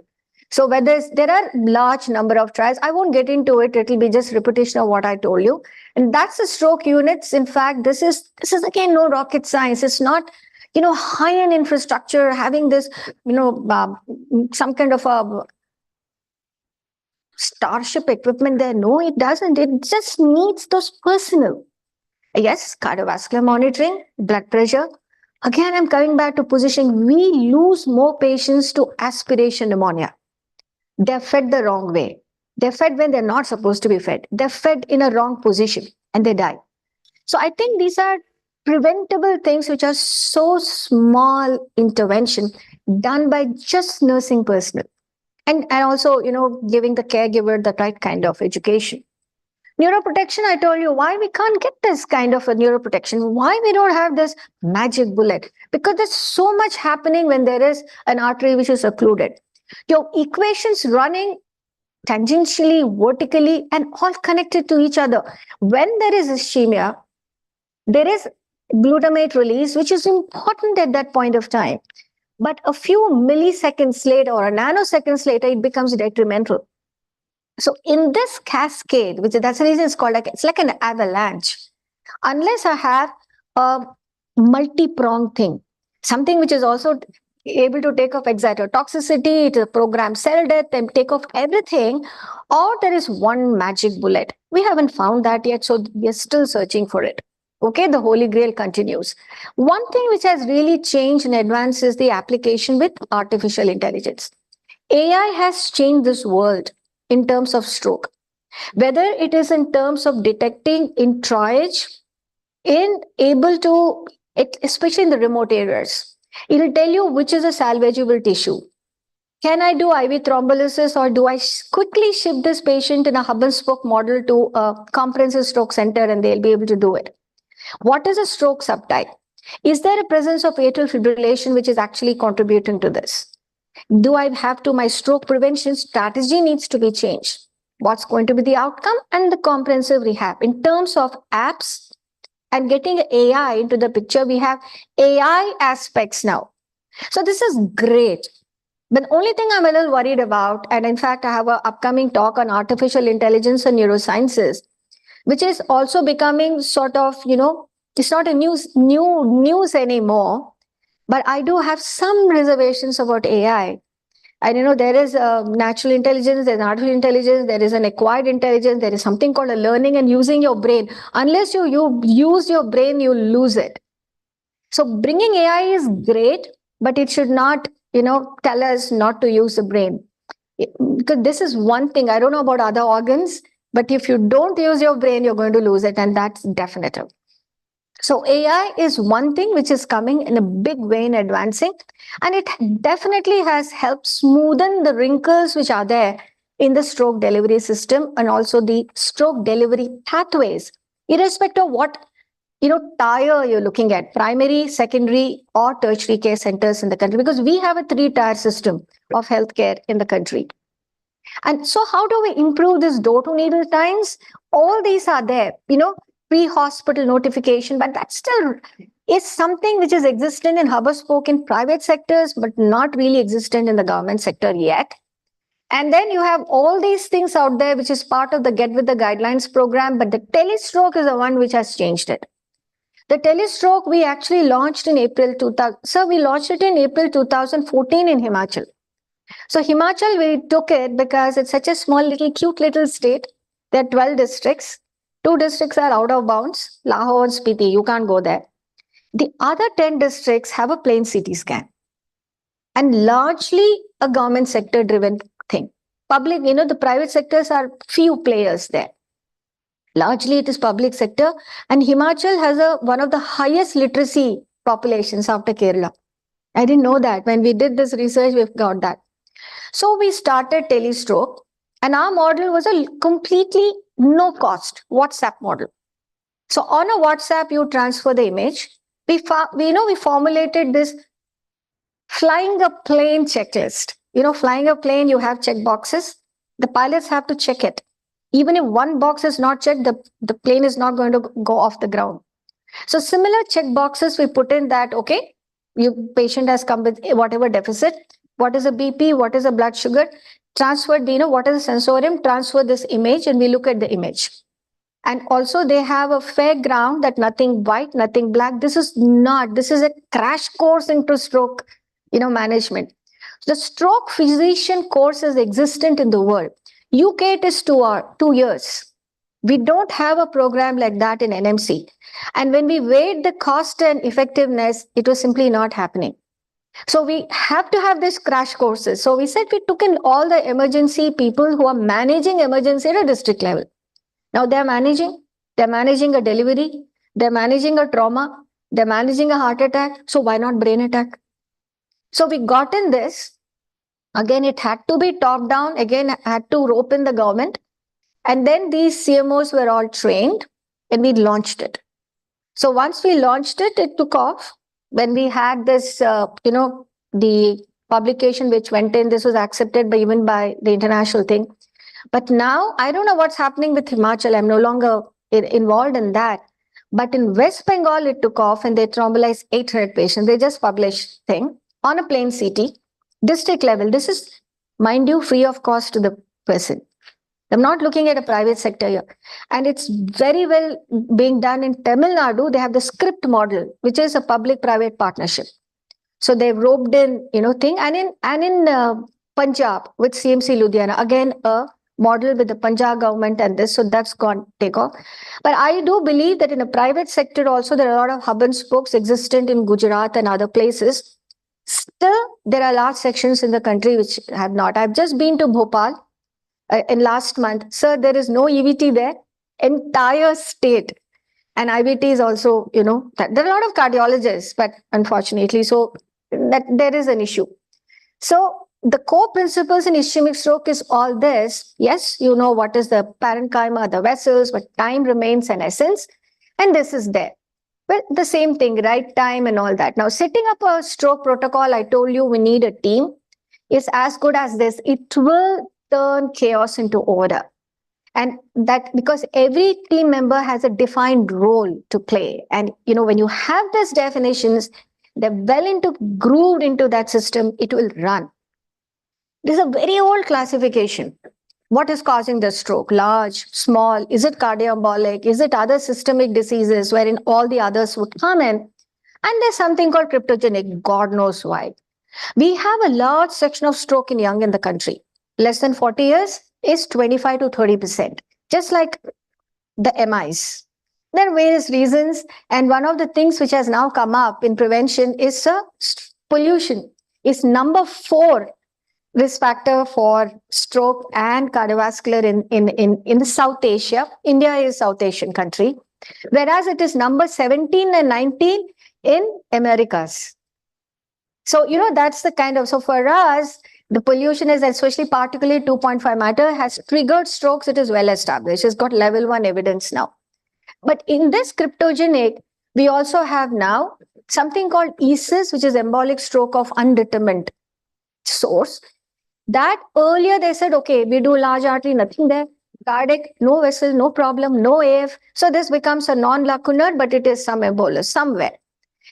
D: So whether there are large number of trials, I won't get into it. It'll be just repetition of what I told you. And that's the stroke units. In fact, this is again no rocket science. It's not, high-end infrastructure having this, some kind of a starship equipment there. No, it doesn't. It just needs those personnel. Yes, cardiovascular monitoring, blood pressure. Again, I'm coming back to positioning. We lose more patients to aspiration pneumonia. They're fed the wrong way. They're fed when they're not supposed to be fed. They're fed in a wrong position and they die. So I think these are preventable things which are so small intervention done by just nursing personnel. And also, giving the caregiver the right kind of education. Neuroprotection, I told you why we can't get this kind of a neuroprotection. Why we don't have this magic bullet? Because there's so much happening when there is an artery which is occluded. Your equations running tangentially, vertically, and all connected to each other. When there is ischemia, there is glutamate release, which is important at that point of time. But a few milliseconds later or a nanoseconds later, it becomes detrimental. So in this cascade, which that's the reason it's called it's like an avalanche. Unless I have a multi-pronged thing, something which is also able to take off excitotoxicity, to program cell death, and take off everything, or there is one magic bullet. We haven't found that yet, so we are still searching for it. Okay, the Holy Grail continues. One thing which has really changed and advanced is the application with artificial intelligence. AI has changed this world in terms of stroke, whether it is in terms of detecting in triage, in able to, especially in the remote areas, it will tell you which is a salvageable tissue. Can I do IV thrombolysis, or do I quickly ship this patient in a hub and spoke model to a comprehensive stroke center and they'll be able to do it? What is a stroke subtype? Is there a presence of atrial fibrillation which is actually contributing to this? Do I have to, my stroke prevention strategy needs to be changed? What's going to be the outcome? And the comprehensive rehab. In terms of apps and getting AI into the picture, we have AI aspects now. So this is great. But the only thing I'm a little worried about, and in fact, I have an upcoming talk on artificial intelligence and neurosciences, which is also becoming sort of, it's not a news anymore. But I do have some reservations about AI. And there is natural intelligence, there's artificial intelligence, there is an acquired intelligence, there is something called a learning and using your brain. Unless you use your brain, you lose it. So bringing AI is great, but it should not, tell us not to use the brain. Because this is one thing, I don't know about other organs, but if you don't use your brain, you're going to lose it, and that's definitive. So AI is one thing which is coming in a big way in advancing, and it definitely has helped smoothen the wrinkles which are there in the stroke delivery system and also the stroke delivery pathways, irrespective of what tier you're looking at, primary, secondary, or tertiary care centers in the country, because we have a 3-tier system of healthcare in the country. And so how do we improve this door-to-needle times? All these are there, pre-hospital notification, but that still is something which is existent in hub and spoke in private sectors, but not really existent in the government sector yet. And then you have all these things out there, which is part of the Get With The Guidelines program, but the telestroke is the one which has changed it. The telestroke we actually launched in April 2000. So we launched it in April 2014 in Himachal. So Himachal, we took it because it's such a small, little, cute little state. There are 12 districts. 2 districts are out of bounds, Lahore and Spiti, you can't go there. The other 10 districts have a plain CT scan. And largely a government sector driven thing. Public, the private sectors are few players there. Largely it is public sector, and Himachal has one of the highest literacy populations after Kerala. I didn't know that. When we did this research, we've got that. So we started telestroke, and our model was a completely no cost WhatsApp model. So on a WhatsApp, you transfer the image. We formulated this flying a plane checklist. Flying a plane, you have check boxes. The pilots have to check it. Even if one box is not checked, the plane is not going to go off the ground. So similar check boxes, we put in that, okay, your patient has come with whatever deficit. What is a BP? What is a blood sugar? Transfer, what is a sensorium? Transfer this image and we look at the image. And also they have a fair ground that nothing white, nothing black. This is a crash course into stroke, management. The stroke physician course is existent in the world. UK it is 2 years. We don't have a program like that in NMC. And when we weighed the cost and effectiveness, it was simply not happening. So we have to have these crash courses. So we said we took in all the emergency people who are managing emergency at a district level. Now they're managing a delivery, they're managing a trauma, they're managing a heart attack. So why not brain attack? So we got in this. Again, it had to be top down. Again, had to rope in the government. And then these CMOs were all trained and we launched it. So once we launched it, it took off. When we had this, the publication which went in, this was accepted even by the international thing. But now, I don't know what's happening with Himachal. I'm no longer involved in that. But in West Bengal, it took off and they thrombolized 800 patients. They just published thing on a plain CT, district level. This is, mind you, free of cost to the person. I'm not looking at a private sector here. And it's very well being done in Tamil Nadu. They have the script model, which is a public-private partnership. So they've roped in, thing. And in Punjab with CMC Ludhiana, again, a model with the Punjab government and this. So that's gone take off. But I do believe that in the private sector also, there are a lot of hub and spokes existent in Gujarat and other places. Still, there are large sections in the country which have not. I've just been to Bhopal in last month. Sir, there is no EVT there. Entire state. And IVT is also, there are a lot of cardiologists, but unfortunately, so that there is an issue. So the core principles in ischemic stroke is all this. Yes, you know what is the parenchyma, the vessels, but time remains an essence. And this is there. Well, the same thing, right time and all that. Now, setting up a stroke protocol, I told you we need a team, is as good as this. It will turn chaos into order. And that because every team member has a defined role to play. And, when you have these definitions, they're well grooved into that system, it will run. This is a very old classification. What is causing the stroke? Large, small? Is it cardioembolic? Is it other systemic diseases wherein all the others would come in? And there's something called cryptogenic. God knows why. We have a large section of stroke in young in the country. Less than 40 years is 25 to 30%. Just like the MIs. There are various reasons. And one of the things which has now come up in prevention is pollution. It's number 4 risk factor for stroke and cardiovascular in the South Asia. India is South Asian country, whereas it is number 17 and 19 in Americas. So, that's the kind of, so for us, the pollution is especially particularly 2.5 matter has triggered strokes. It is well established. It's got level 1 evidence now. But in this cryptogenic, we also have now something called ESIS, which is embolic stroke of undetermined source. That earlier they said, okay, we do large artery, nothing there. Cardiac, no vessel, no problem, no AF. So this becomes a non-lacunar, but it is some embolus somewhere.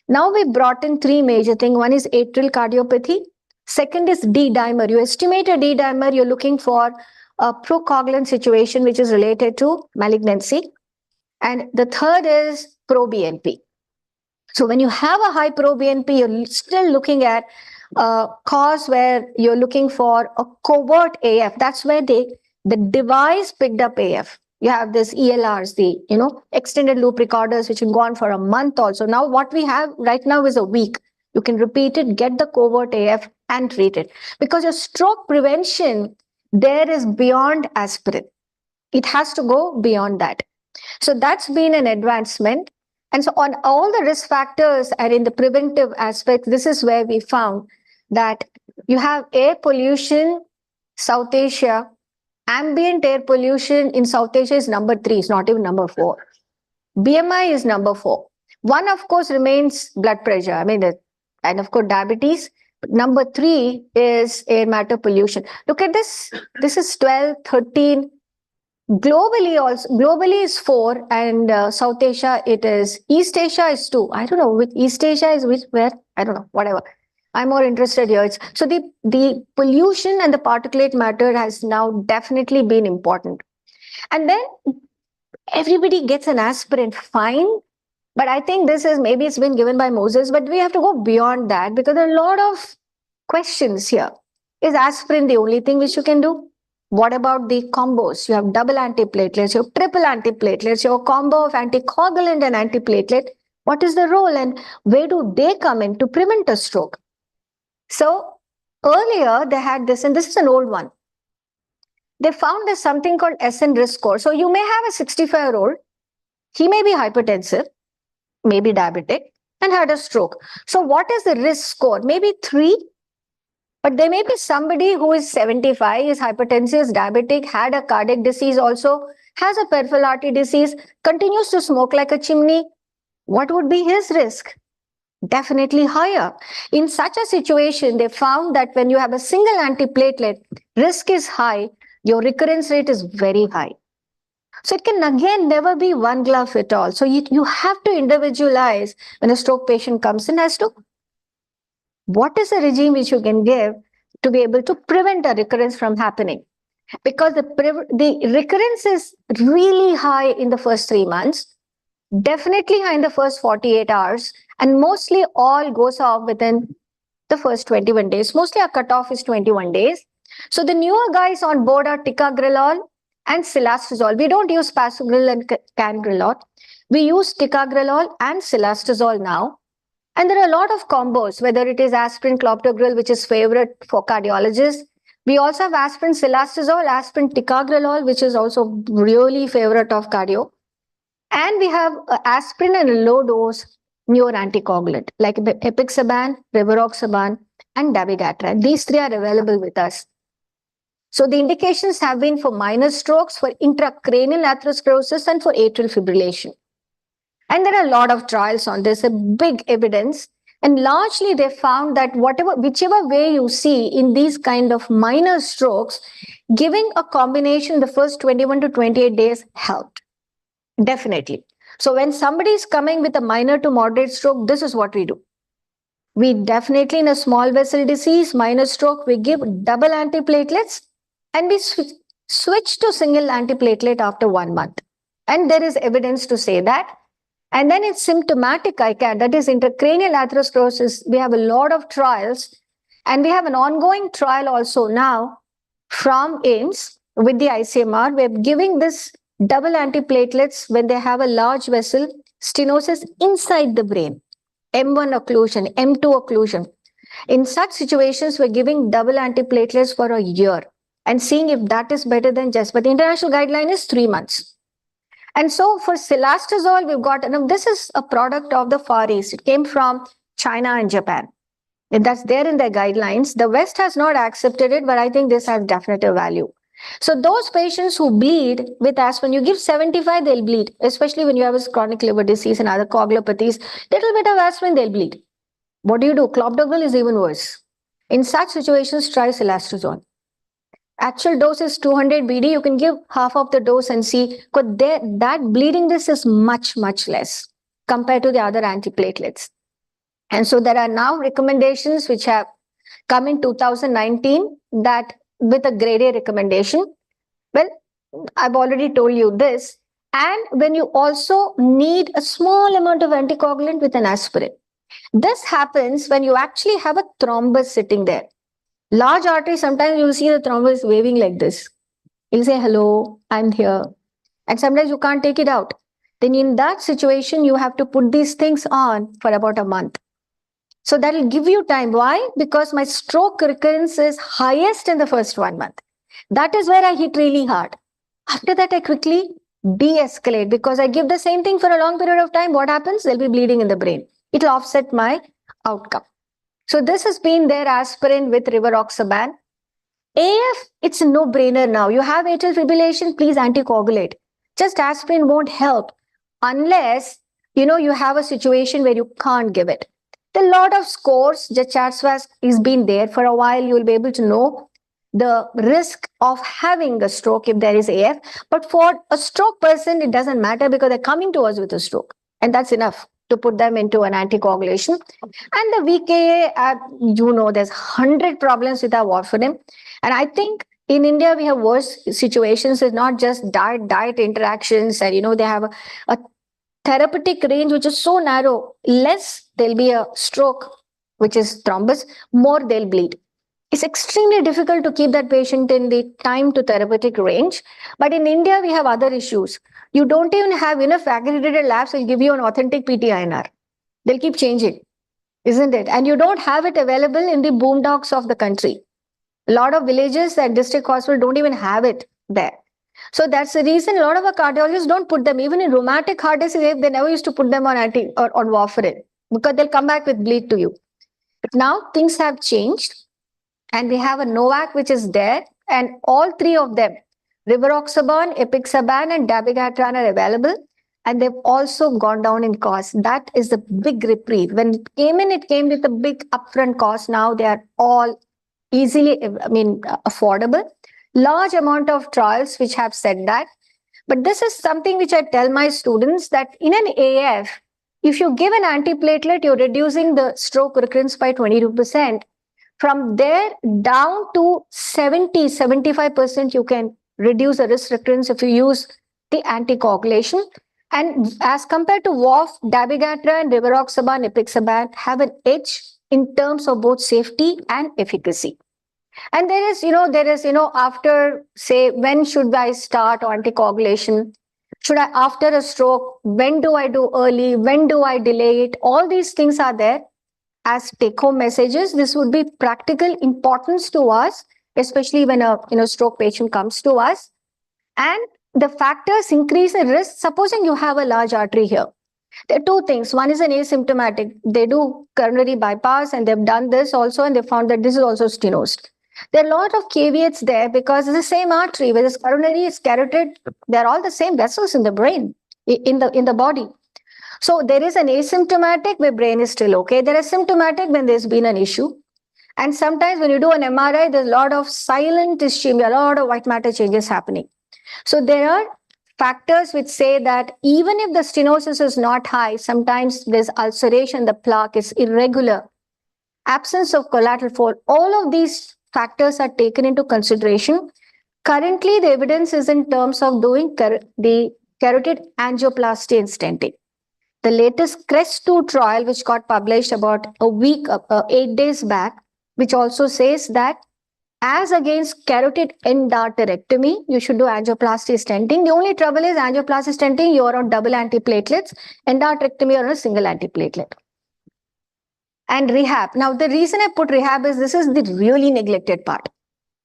D: Now we brought in 3 major things. One is atrial cardiopathy. Second is D-dimer. You estimate a D-dimer, you're looking for a procoagulant situation, which is related to malignancy. And the third is pro-BNP. So when you have a high pro-BNP, you're still looking at a cause where you're looking for a covert AF. That's where the device picked up AF. You have this ELRs, the extended loop recorders, which can go on for a month also. Now what we have right now is a week. You can repeat it, get the covert AF and treat it. Because your stroke prevention there is beyond aspirin. It has to go beyond that. So that's been an advancement. And so on all the risk factors and in the preventive aspect, this is where we found that you have air pollution, South Asia, ambient air pollution in South Asia is number 3, it's not even number 4. BMI is number 4. One, of course, remains blood pressure. And of course, diabetes. But number 3 is air matter pollution. Look at this. This is 12, 13. Globally is 4, and South Asia it is. East Asia is 2. I don't know which East Asia is where. I don't know. Whatever. I'm more interested here. So the pollution and the particulate matter has now definitely been important. And then everybody gets an aspirin, fine. But I think this is maybe it's been given by Moses, but we have to go beyond that because there are a lot of questions here. Is aspirin the only thing which you can do? What about the combos? You have double antiplatelets, you have triple antiplatelets, you have a combo of anticoagulant and antiplatelet. What is the role and where do they come in to prevent a stroke? So earlier they had this, and this is an old one. They found there's something called SN risk score. So you may have a 65-year-old, he may be hypertensive, maybe diabetic, and had a stroke. So what is the risk score? Maybe 3. But there may be somebody who is 75, is hypertensive, is diabetic, had a cardiac disease also, has a peripheral artery disease, continues to smoke like a chimney. What would be his risk? Definitely higher. In such a situation, they found that when you have a single antiplatelet, risk is high, your recurrence rate is very high. So it can again never be one glove fit all. So you have to individualize when a stroke patient comes in as to what is the regime which you can give to be able to prevent a recurrence from happening. Because the recurrence is really high in the first 3 months, definitely high in the first 48 hours, and mostly all goes off within the first 21 days. Mostly our cutoff is 21 days. So the newer guys on board are ticagrelor and silastazol. We don't use prasugrel and cangrelor. We use ticagrelor and silastazol now. And there are a lot of combos, whether it is aspirin, clopidogrel, which is favorite for cardiologists. We also have aspirin, silastazol, aspirin, ticagrelor, which is also really favorite of cardio. And we have aspirin and a low dose neuroanticoagulant like apixaban, rivaroxaban, and dabigatran. These three are available with us. So the indications have been for minor strokes, for intracranial atherosclerosis, and for atrial fibrillation. And there are a lot of trials on this, a big evidence. And largely they found that whichever way you see in these kind of minor strokes, giving a combination the first 21 to 28 days helped. Definitely. So when somebody is coming with a minor to moderate stroke, this is what we do. We definitely, in a small vessel disease, minor stroke, we give double antiplatelets and we switch to single antiplatelet after 1 month. And there is evidence to say that. And then it's symptomatic ICAT, that is intracranial atherosclerosis. We have a lot of trials, and we have an ongoing trial also now from AIIMS with the ICMR. We're giving this double antiplatelets when they have a large vessel stenosis inside the brain, M1 occlusion, M2 occlusion. In such situations, we're giving double antiplatelets for a year and seeing if that is better than just, but the international guideline is 3 months. And so for silastazol, we've got, this is a product of the Far East. It came from China and Japan. And that's there in their guidelines. The West has not accepted it, but I think this has definitive value. So those patients who bleed with aspirin, you give 75, they'll bleed, especially when you have a chronic liver disease and other coagulopathies. Little bit of aspirin, they'll bleed. What do? Clopidogrel is even worse. In such situations, try silastazol. Actual dose is 200 BD. You can give half of the dose and see, because that bleeding risk is much, much less compared to the other antiplatelets. And so there are now recommendations which have come in 2019 that with a grade A recommendation. Well, I've already told you this. And when you also need a small amount of anticoagulant with an aspirin. This happens when you actually have a thrombus sitting there. Large artery, sometimes you'll see the thrombus waving like this. You'll say, hello, I'm here. And sometimes you can't take it out. Then in that situation, you have to put these things on for about a month. So that will give you time. Why? Because my stroke recurrence is highest in the first 1 month. That is where I hit really hard. After that, I quickly de-escalate because I give the same thing for a long period of time. What happens? There'll be bleeding in the brain. It'll offset my outcome. So this has been their aspirin with rivaroxaban. AF, it's a no-brainer now. You have atrial fibrillation, please anticoagulate. Just aspirin won't help unless, you have a situation where you can't give it. There are a lot of scores. Chatsworth has been there for a while. You will be able to know the risk of having a stroke if there is AF. But for a stroke person, it doesn't matter because they're coming to us with a stroke. And that's enough to put them into an anticoagulation. And the VKA, there's 100 problems with our warfarin. And I think in India, we have worse situations. It's not just diet interactions. And, they have a therapeutic range which is so narrow. Less, there'll be a stroke, which is thrombus. More, they'll bleed. It's extremely difficult to keep that patient in the time to therapeutic range. But in India, we have other issues. You don't even have enough accredited labs will give you an authentic PT-INR. They'll keep changing, isn't it? And you don't have it available in the boondocks of the country. A lot of villages and district hospitals don't even have it there. So that's the reason a lot of our cardiologists don't put them. Even in rheumatic heart disease, they never used to put them on on warfarin because they'll come back with bleed to you. But now things have changed. And we have a NOAC which is there, and all three of them, rivaroxaban, apixaban, and dabigatran are available, and they've also gone down in cost. That is the big reprieve. When it came with a big upfront cost. Now they are all easily, affordable. Large amount of trials which have said that. But this is something which I tell my students, that in an AF, if you give an antiplatelet, you're reducing the stroke recurrence by 22%. From there down to 75% you can reduce the risk recurrence if you use the anticoagulation. And as compared to WARF, dabigatran, rivaroxaban, apixaban have an edge in terms of both safety and efficacy. And there is, after, say, when should I start anticoagulation? Should I, after a stroke, when do I do early? When do I delay it? All these things are there as take-home messages. This would be practical importance to us, especially when a stroke patient comes to us. And the factors increase the risk. Supposing you have a large artery here, there are two things. One is an asymptomatic. They do coronary bypass and they've done this also, and they found that this is also stenosed. There are a lot of caveats there because it's the same artery, whether it's coronary, it's carotid, they're all the same vessels in the brain, in the body. So there is an asymptomatic where brain is still okay. There is symptomatic when there's been an issue. And sometimes when you do an MRI, there's a lot of silent ischemia, a lot of white matter changes happening. So there are factors which say that even if the stenosis is not high, sometimes there's ulceration, the plaque is irregular, absence of collateral fold. All of these factors are taken into consideration. Currently, the evidence is in terms of doing the carotid angioplasty and stenting. The latest CREST-2 trial, which got published about 8 days back, which also says that as against carotid endarterectomy, you should do angioplasty stenting. The only trouble is angioplasty stenting, you're on double antiplatelets. Endarterectomy, you're on a single antiplatelet. And rehab. Now, the reason I put rehab is this is the really neglected part.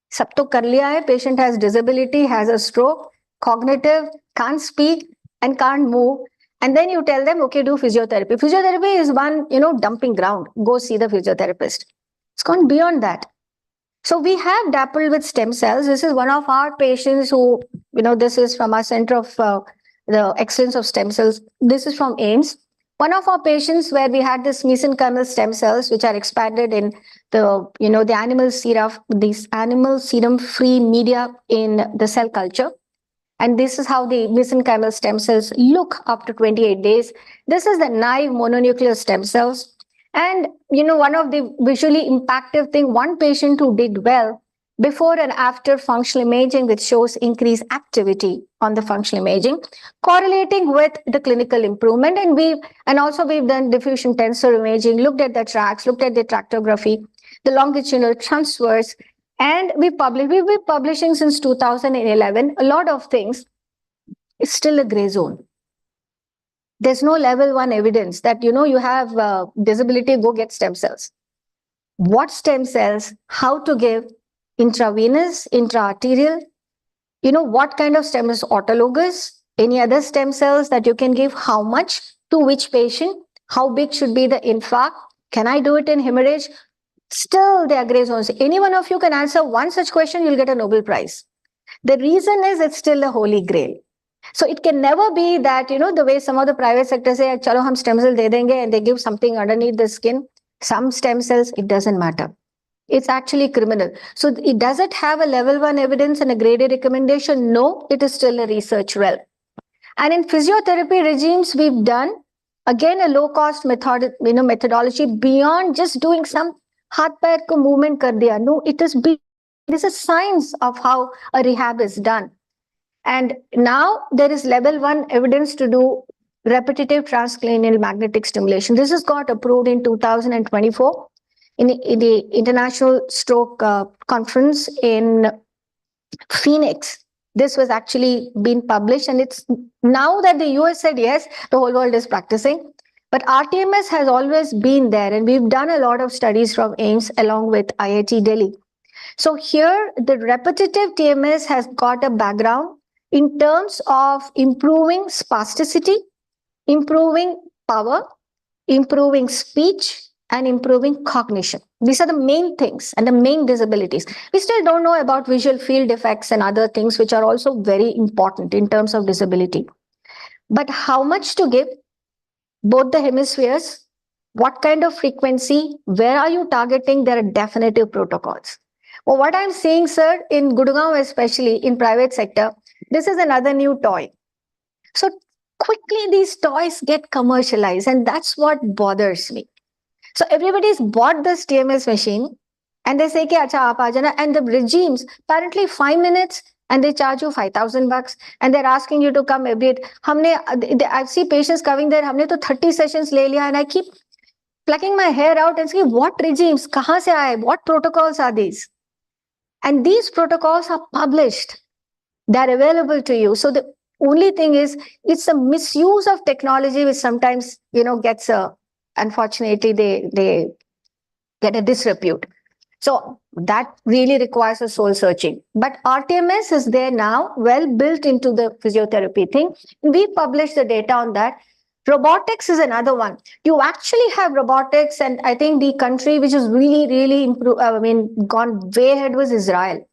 D: Sab to kar liya hai, patient has disability, has a stroke, cognitive, can't speak and can't move. And then you tell them, okay, do physiotherapy. Physiotherapy is one, dumping ground. Go see the physiotherapist. It's gone beyond that. So we have dappled with stem cells. This is one of our patients who, this is from our Center of the Excellence of Stem Cells. This is from AIIMS. One of our patients where we had this mesenchymal stem cells, which are expanded in the animal serum-free media in the cell culture. And this is how the mesenchymal stem cells look after 28 days. This is the naive mononuclear stem cells. And, one of the visually impactful thing, one patient who did well before and after functional imaging, which shows increased activity on the functional imaging, correlating with the clinical improvement. And we've done diffusion tensor imaging, looked at the tracks, looked at the tractography, the longitudinal transverse, and we've been publishing since 2011, a lot of things. It's still a gray zone. There's no level 1 evidence that, you have disability, go get stem cells. What stem cells, how to give, intravenous, intraarterial, what kind of stem is autologous, any other stem cells that you can give, how much, to which patient, how big should be the infarct, can I do it in hemorrhage? Still, there are gray zones. Any one of you can answer one such question, you'll get a Nobel Prize. The reason is it's still a holy grail. So it can never be that, the way some of the private sectors say, chalo hum stem cell de denge, and they give something underneath the skin. Some stem cells, it doesn't matter. It's actually criminal. So does it have a level 1 evidence and a grade A recommendation? No, it is still a research realm. And in physiotherapy regimes, we've done, again, a low-cost methodology beyond just doing some hath-pair ko movement kar diya. No, it is a science of how a rehab is done. And now there is level 1 evidence to do repetitive transcranial magnetic stimulation. This has got approved in 2024 in the International Stroke Conference in Phoenix. This was actually been published, and it's now that the US said yes, the whole world is practicing. But RTMS has always been there, and we've done a lot of studies from AIIMS along with IIT Delhi. So here, the repetitive TMS has got a background in terms of improving spasticity, improving power, improving speech, and improving cognition. These are the main things and the main disabilities. We still don't know about visual field defects and other things which are also very important in terms of disability. But how much to give, both the hemispheres, what kind of frequency, where are you targeting? There are definitive protocols. Well, what I'm seeing, sir, in Gurgaon, especially in private sector, this is another new toy. So quickly these toys get commercialized, and that's what bothers me. So everybody's bought this TMS machine and they say, Ki, Acha, aap aa jana. And the regimes, apparently 5 minutes, and they charge you $5,000 and they're asking you to come every. I see patients coming there, humne to 30 sessions le liya, and I keep plucking my hair out and saying, what regimes, kahan se aaye, what protocols are these? And these protocols are published. They're available to you. So the only thing is, it's a misuse of technology, which sometimes, gets unfortunately, they get a disrepute. So that really requires a soul searching. But RTMS is there now, well built into the physiotherapy thing. We published the data on that. Robotics is another one. You actually have robotics, and I think the country which is really gone way ahead was Israel,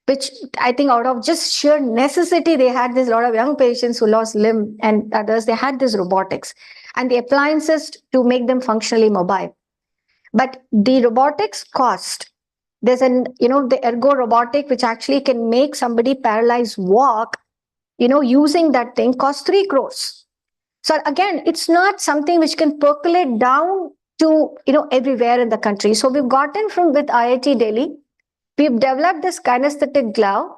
D: which I think out of just sheer necessity, they had this lot of young patients who lost limb and others, they had this robotics and the appliances to make them functionally mobile. But the robotics cost, there's the ergo robotic, which actually can make somebody paralyzed walk, using that thing, costs 3 crores. So again, it's not something which can percolate down to, everywhere in the country. So we've gotten with IIT Delhi, we've developed this kinesthetic glove,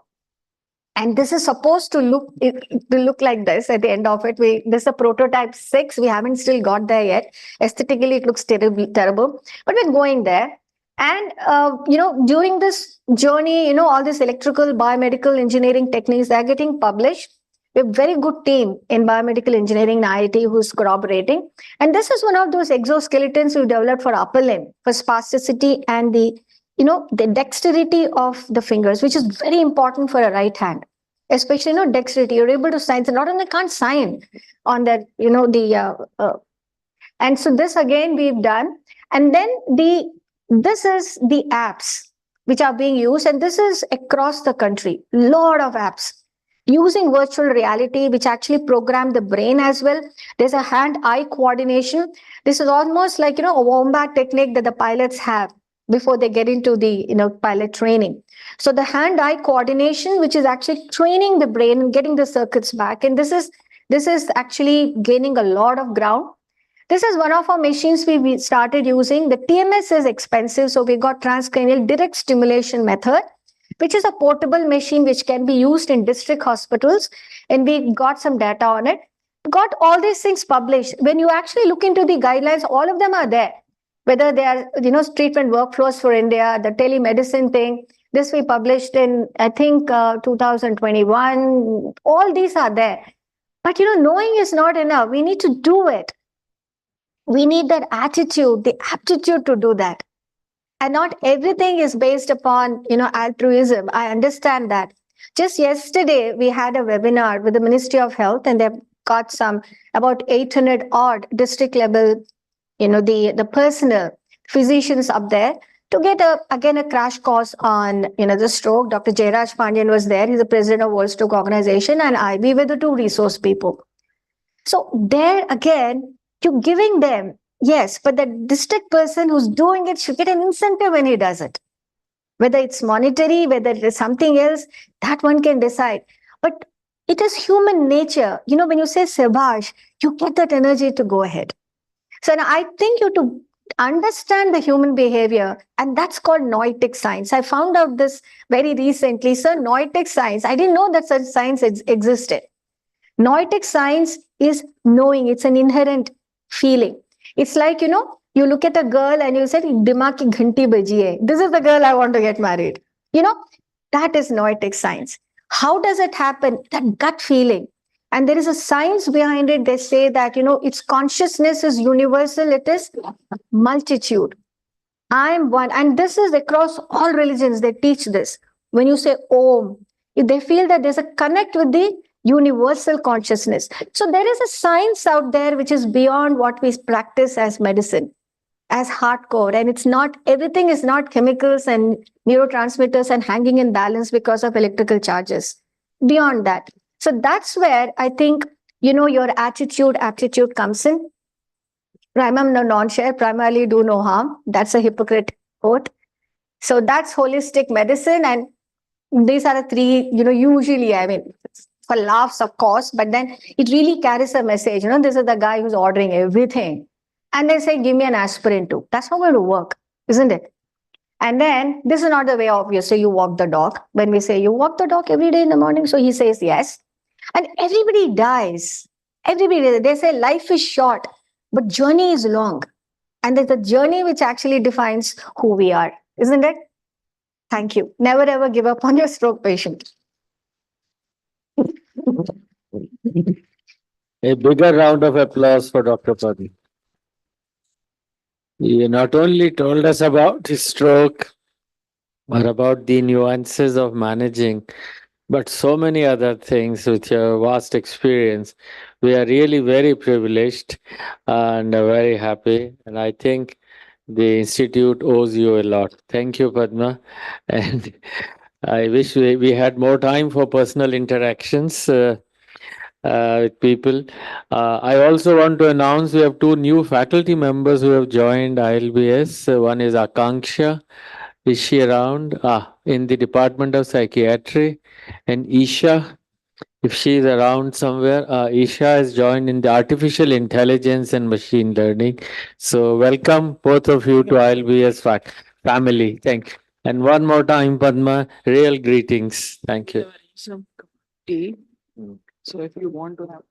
D: and this is supposed to look like this at the end of it. This is a prototype 6. We haven't still got there yet. Aesthetically, it looks terrible, but we're going there. And, during this journey, all these electrical, biomedical engineering techniques, they're getting published. We have a very good team in biomedical engineering in IIT who's corroborating. And this is one of those exoskeletons we've developed for upper limb, for spasticity and the dexterity of the fingers, which is very important for a right hand, especially, dexterity. You're able to sign, so not only can't sign on that, and so this again we've done. And then this is the apps which are being used, and this is across the country, lot of apps using virtual reality, which actually program the brain as well. There's a hand-eye coordination. This is almost like, a wombat technique that the pilots have before they get into the pilot training. So the hand-eye coordination, which is actually training the brain and getting the circuits back, and this is actually gaining a lot of ground. This is one of our machines we started using. The TMS is expensive, so we got transcranial direct stimulation method, which is a portable machine which can be used in district hospitals, and we got some data on it. Got all these things published. When you actually look into the guidelines, all of them are there. Whether they are, treatment workflows for India, the telemedicine thing, this we published in, I think, 2021. All these are there. But, knowing is not enough. We need to do it. We need that attitude, the aptitude to do that. And not everything is based upon, altruism. I understand that. Just yesterday, we had a webinar with the Ministry of Health, and they've got about 800 odd district level, the personnel, physicians up there to get a crash course on, the stroke. Dr. Jairaj Pandian was there. He's the president of World Stroke Organization, and we were the 2 resource people. So there again, you're giving them, yes, but the district person who's doing it should get an incentive when he does it. Whether it's monetary, whether it is something else, that one can decide. But it is human nature. When you say Sabash, you get that energy to go ahead. So now I think you to understand the human behavior, and that's called noetic science. I found out this very recently. So noetic science, I didn't know that such science existed. Noetic science is knowing. It's an inherent feeling. It's like, you look at a girl and you say, Dimag ki ghanti baji hai. This is the girl I want to get married. That is noetic science. How does it happen? That gut feeling. And there is a science behind it. They say that, its consciousness is universal. It is multitude. I am one. And this is across all religions. They teach this. When you say Om, they feel that there's a connect with the universal consciousness. So there is a science out there which is beyond what we practice as medicine, as hardcore. And it's not, everything is not chemicals and neurotransmitters and hanging in balance because of electrical charges. Beyond that. So that's where I think, your aptitude comes in. Primum no non-share, primarily do no harm. That's a Hippocratic quote. So that's holistic medicine. And these are the 3, usually, for laughs, of course, but then it really carries a message. This is the guy who's ordering everything. And they say, give me an aspirin too. That's not going to work, isn't it? And then this is not the way, obviously, you walk the dog. When we say you walk the dog every day in the morning, so he says yes. And everybody dies. Everybody, they say life is short, but journey is long. And it's the journey which actually defines who we are, isn't it? Thank you. Never ever give up on your stroke patient.
E: A bigger round of applause for Dr. Padma. He not only told us about his stroke or about the nuances of managing, but so many other things with your vast experience. We are really very privileged and very happy. And I think the Institute owes you a lot. Thank you, Padma. And I wish we had more time for personal interactions with people. I also want to announce we have two new faculty members who have joined ILBS. One is Akanksha. Is she around? In the Department of Psychiatry. And Isha, if she is around somewhere, Isha has joined in the Artificial Intelligence and Machine Learning. So welcome both of you to ILBS family. Thank you. And one more time, Padma, real greetings. Thank you.
F: Some tea. So if you want to have